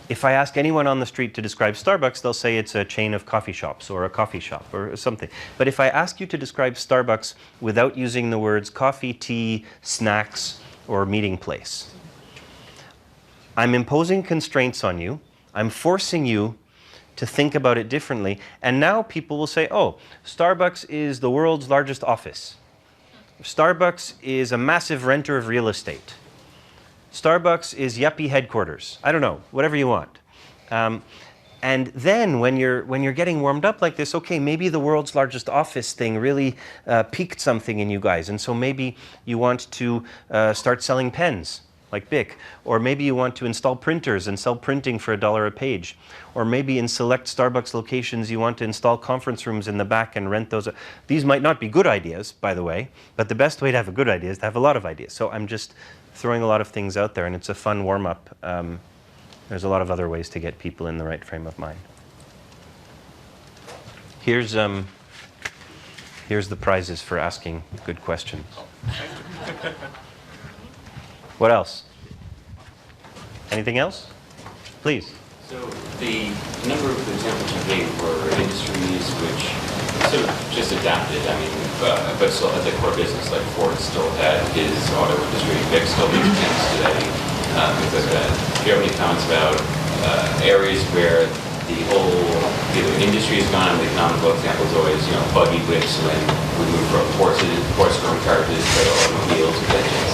If I ask anyone on the street to describe Starbucks, they'll say it's a chain of coffee shops or a coffee shop or something. But if I ask you to describe Starbucks without using the words coffee, tea, snacks, or meeting place, I'm imposing constraints on you. I'm forcing you to think about it differently. And now people will say, oh, Starbucks is the world's largest office. Starbucks is a massive renter of real estate. Starbucks is yuppie headquarters. I don't know, whatever you want. And then when you're getting warmed up like this, okay, maybe the world's largest office thing really piqued something in you guys. And so maybe you want to start selling pens, like Bic, or maybe you want to install printers and sell printing for $1 a page, or maybe in select Starbucks locations you want to install conference rooms in the back and rent those. These might not be good ideas, by the way, but the best way to have a good idea is to have a lot of ideas. So I'm just throwing a lot of things out there, and it's a fun warm-up. There's a lot of other ways to get people in the right frame of mind. Here's the prizes for asking good questions. What else? Anything else? Please. So the number of examples you gave were industries which sort of just adapted, but still had the core business, like Ford still had his auto industry, Vic still makes pens today, things like that. Do you have any comments about areas where the whole industry has gone, and the economical example is always, buggy whips when we move from horse-drawn carriages to automobiles and engines.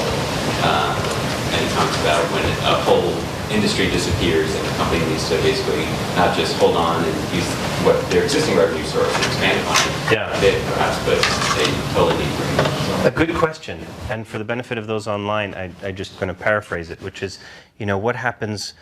And it talks about when a whole industry disappears and the company needs to basically not just hold on and use what their existing revenue source and expand upon it. Yeah. A bit, perhaps, but they totally need to. A good question. And for the benefit of those online, I just going to paraphrase it, which is, what happens,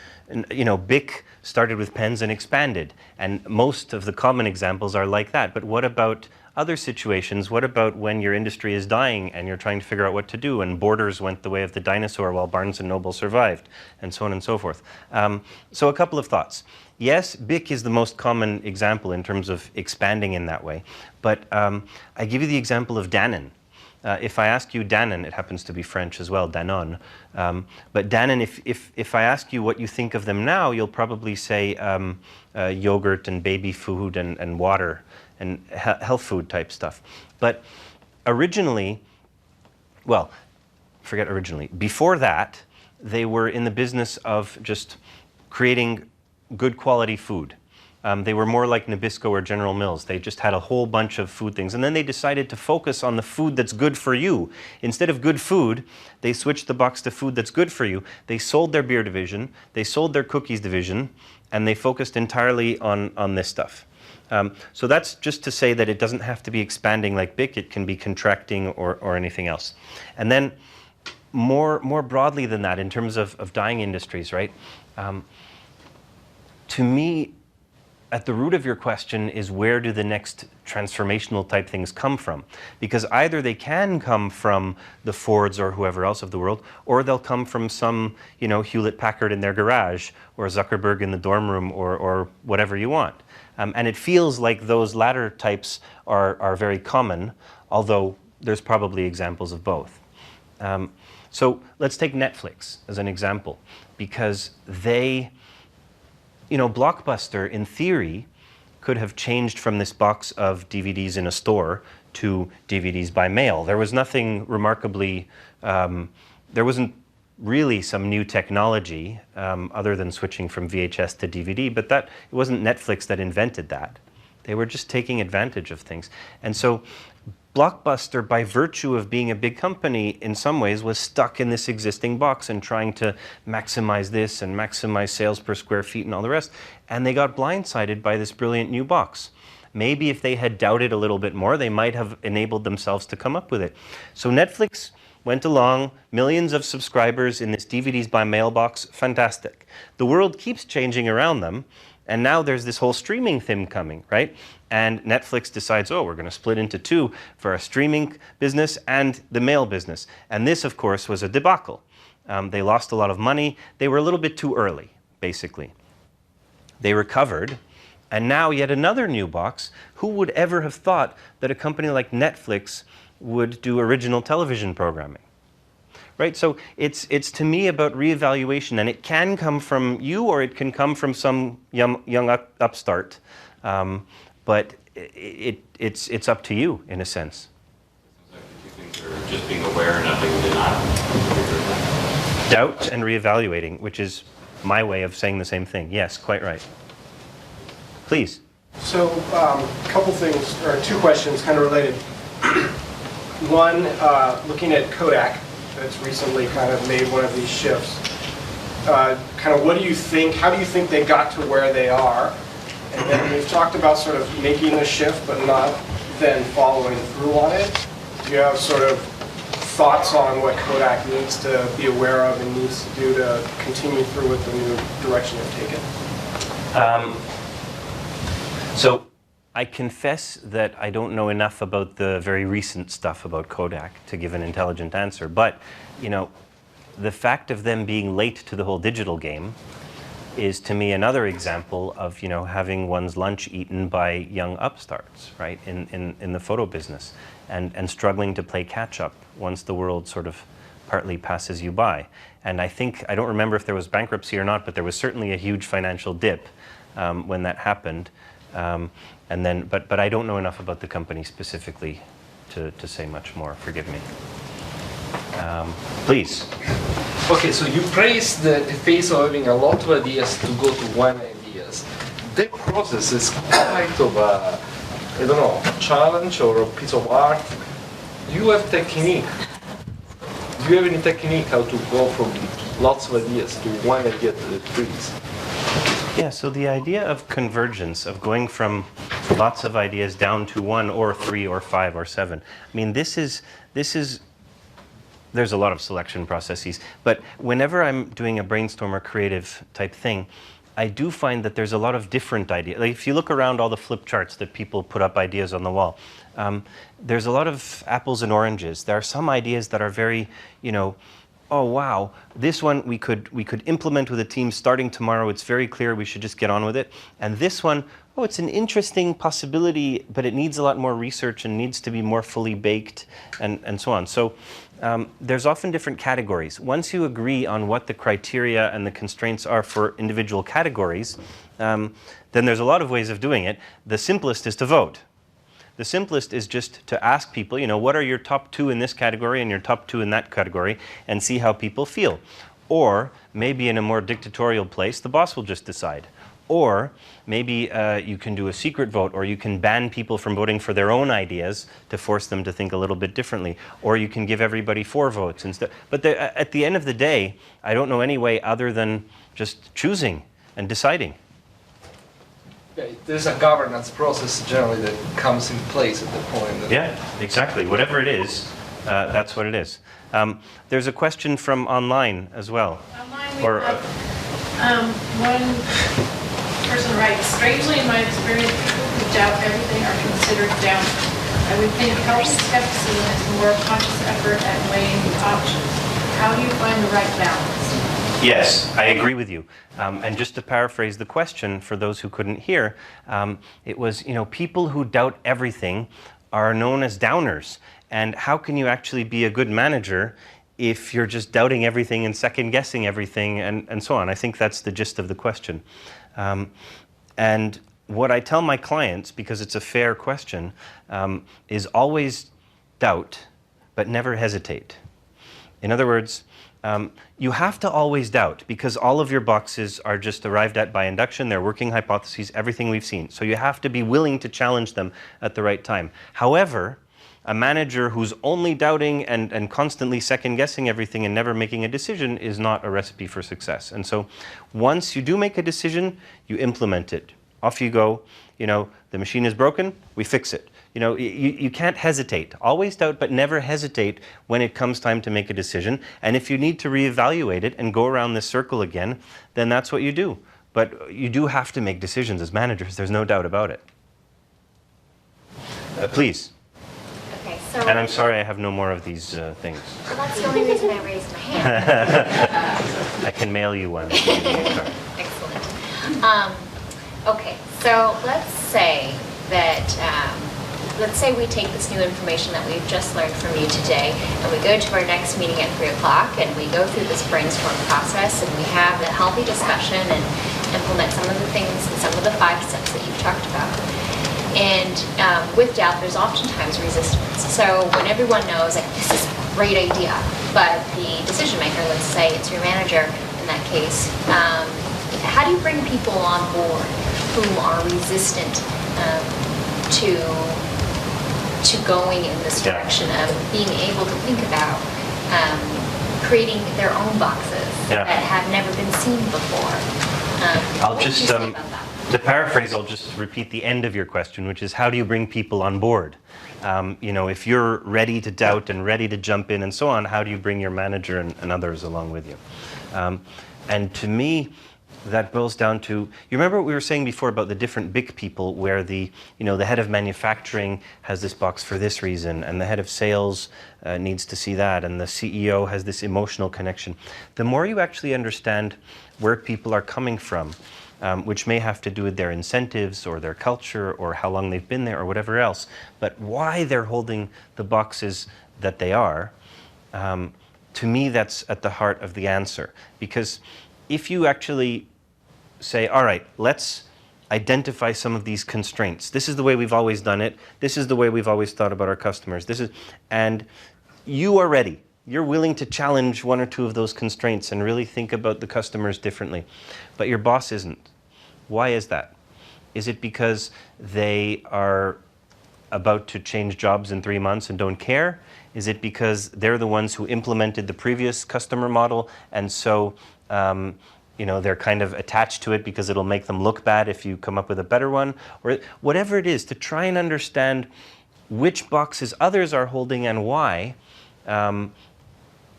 Bic started with pens and expanded. And most of the common examples are like that. But what about other situations? What about when your industry is dying and you're trying to figure out what to do, and Borders went the way of the dinosaur while Barnes & Noble survived, and so on and so forth? So a couple of thoughts. Yes, Bic is the most common example in terms of expanding in that way. But I give you the example of Danone. If I ask you Danone, it happens to be French as well, Danone. But Danone, if I ask you what you think of them now, you'll probably say yogurt and baby food and water and health food type stuff. But originally, well, forget originally. Before that, they were in the business of just creating good quality food. They were more like Nabisco or General Mills. They just had a whole bunch of food things. And then they decided to focus on the food that's good for you. Instead of good food, they switched the box to food that's good for you. They sold their beer division, they sold their cookies division, and they focused entirely on this stuff. So that's just to say that it doesn't have to be expanding like BIC, it can be contracting or anything else. And then more broadly than that, in terms of dyeing industries, right? To me, at the root of your question is, where do the next transformational type things come from? Because either they can come from the Fords or whoever else of the world, or they'll come from some, Hewlett-Packard in their garage, or Zuckerberg in the dorm room, or whatever you want. And it feels like those latter types are very common, although there's probably examples of both. So let's take Netflix as an example, because they, Blockbuster, in theory, could have changed from this box of DVDs in a store to DVDs by mail. There was nothing remarkably, there wasn't really some new technology other than switching from VHS to DVD, but it wasn't Netflix that invented that. They were just taking advantage of things. And so Blockbuster, by virtue of being a big company, in some ways was stuck in this existing box and trying to maximize this and maximize sales per square feet and all the rest. And they got blindsided by this brilliant new box. Maybe if they had doubted a little bit more, they might have enabled themselves to come up with it. So Netflix went along, millions of subscribers in this DVDs by mail box, fantastic. The world keeps changing around them, and now there's this whole streaming thing coming, right? And Netflix decides, we're going to split into two for our streaming business and the mail business. And this, of course, was a debacle. They lost a lot of money. They were a little bit too early, basically. They recovered, and now yet another new box. Who would ever have thought that a company like Netflix would do original television programming? Right? So it's to me about reevaluation, and it can come from you or it can come from some young upstart. But it's up to you, in a sense. Like the two things are just being aware and not being denial. Doubt and reevaluating, which is my way of saying the same thing. Yes, quite right. Please. So a couple things, or two questions kind of related. One, looking at Kodak, that's recently kind of made one of these shifts. Kind of what do you think, how do you think they got to where they are? And then we've talked about sort of making the shift but not then following through on it. Do you have sort of thoughts on what Kodak needs to be aware of and needs to do to continue through with the new direction they've taken? So I confess that I don't know enough about the very recent stuff about Kodak to give an intelligent answer. But, the fact of them being late to the whole digital game is to me another example of, having one's lunch eaten by young upstarts, right, in the photo business, and struggling to play catch up once the world sort of partly passes you by. And I don't remember if there was bankruptcy or not, but there was certainly a huge financial dip when that happened. And then, but I don't know enough about the company specifically to say much more. Forgive me. Please. Okay, so you praise the phase of having a lot of ideas to go to one ideas. That process is kind of a, challenge or a piece of art. Do you have technique? Do you have any technique how to go from lots of ideas to one idea to the trees? Yeah, so the idea of convergence, of going from lots of ideas down to one or three or five or seven. I mean, this is there's a lot of selection processes, but whenever I'm doing a brainstorm or creative type thing, I do find that there's a lot of different ideas. Like if you look around all the flip charts that people put up ideas on the wall, there's a lot of apples and oranges. There are some ideas that are very, oh wow, this one we could implement with a team starting tomorrow. It's very clear we should just get on with it. And this one, oh, it's an interesting possibility, but it needs a lot more research and needs to be more fully baked and so on. So there's often different categories. Once you agree on what the criteria and the constraints are for individual categories, then there's a lot of ways of doing it. The simplest is to vote. The simplest is just to ask people, what are your top two in this category and your top two in that category, and see how people feel. Or maybe in a more dictatorial place, the boss will just decide. Or maybe you can do a secret vote, or you can ban people from voting for their own ideas to force them to think a little bit differently. Or you can give everybody 4 votes instead. But at the end of the day, I don't know any way other than just choosing and deciding. There's a governance process generally that comes in place at the point. Yeah, exactly. Whatever it is, that's what it is. There's a question from online as well. Online we have one person writes, strangely in my experience, people who doubt everything are considered doubters. I would think healthy skepticism is more conscious effort at weighing the options. How do you find the right balance? Yes, I agree with you. And just to paraphrase the question for those who couldn't hear, it was, people who doubt everything are known as downers. And how can you actually be a good manager if you're just doubting everything and second-guessing everything and so on? I think that's the gist of the question. And what I tell my clients, because it's a fair question, is always doubt, but never hesitate. In other words, you have to always doubt, because all of your boxes are just arrived at by induction. They're working hypotheses, everything we've seen. So you have to be willing to challenge them at the right time. However, a manager who's only doubting and constantly second-guessing everything and never making a decision is not a recipe for success. And so once you do make a decision, you implement it. Off you go. The machine is broken, we fix it. You can't hesitate. Always doubt, but never hesitate when it comes time to make a decision. And if you need to reevaluate it and go around this circle again, then that's what you do. But you do have to make decisions as managers. There's no doubt about it. Please. Okay, so... And I'm sorry I have no more of these things. Well, that's the only reason I raised my hand. I can mail you one. Excellent. Okay, so let's say that... let's say we take this new information that we've just learned from you today, and we go to our next meeting at 3 o'clock, and we go through this brainstorm process, and we have a healthy discussion and implement some of the things and some of the 5 steps that you've talked about. And with doubt, there's oftentimes resistance. So when everyone knows, like, this is a great idea, but the decision maker, let's say it's your manager in that case, how do you bring people on board who are resistant to going in this direction of being able to think about creating their own boxes that have never been seen before? I'll just, to paraphrase, I'll just repeat the end of your question, which is how do you bring people on board? If you're ready to doubt and ready to jump in and so on, how do you bring your manager and others along with you? And to me, that boils down to, you remember what we were saying before about the different big people, where the head of manufacturing has this box for this reason, and the head of sales needs to see that, and the CEO has this emotional connection. The more you actually understand where people are coming from, which may have to do with their incentives or their culture or how long they've been there or whatever else, but why they're holding the boxes that they are, to me that's at the heart of the answer. Because if you actually say, all right, let's identify some of these constraints. This is the way we've always done it. This is the way we've always thought about our customers. And you are ready. You're willing to challenge 1 or 2 of those constraints and really think about the customers differently. But your boss isn't. Why is that? Is it because they are about to change jobs in 3 months and don't care? Is it because they're the ones who implemented the previous customer model, and so they're kind of attached to it because it'll make them look bad if you come up with a better one? Or whatever it is, to try and understand which boxes others are holding and why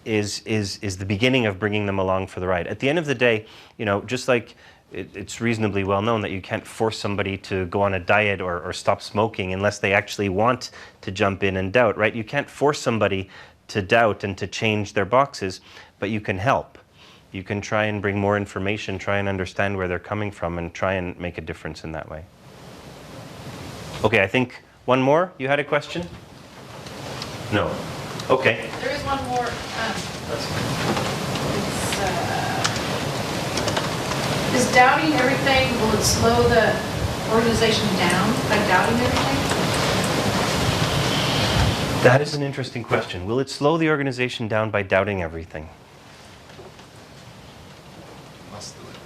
is the beginning of bringing them along for the ride. At the end of the day, just like it's reasonably well known that you can't force somebody to go on a diet or stop smoking unless they actually want to jump in and doubt, right? You can't force somebody to doubt and to change their boxes, but you can help. You can try and bring more information, try and understand where they're coming from, and try and make a difference in that way. Okay, I think one more. You had a question? No. Okay. There is one more. Is doubting everything, will it slow the organization down by doubting everything? That is an interesting question. Will it slow the organization down by doubting everything?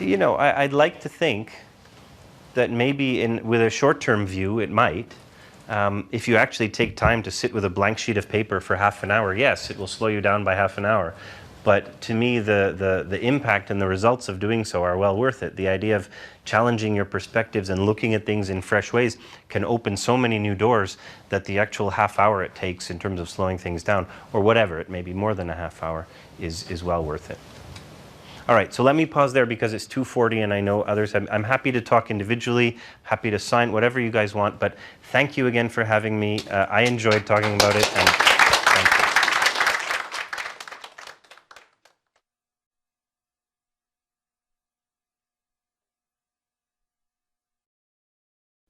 You know, I'd like to think that maybe with a short-term view, it might. If you actually take time to sit with a blank sheet of paper for half an hour, yes, it will slow you down by half an hour. But to me, the impact and the results of doing so are well worth it. The idea of challenging your perspectives and looking at things in fresh ways can open so many new doors that the actual half hour it takes in terms of slowing things down, or whatever, it may be more than a half hour, is well worth it. All right, so let me pause there because it's 2:40 and I know others. I'm happy to talk individually, happy to sign whatever you guys want, but thank you again for having me. I enjoyed talking about it, and thank you.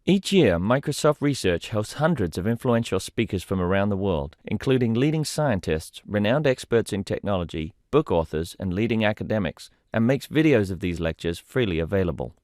Each year, Microsoft Research hosts hundreds of influential speakers from around the world, including leading scientists, renowned experts in technology, book authors, and leading academics, and makes videos of these lectures freely available.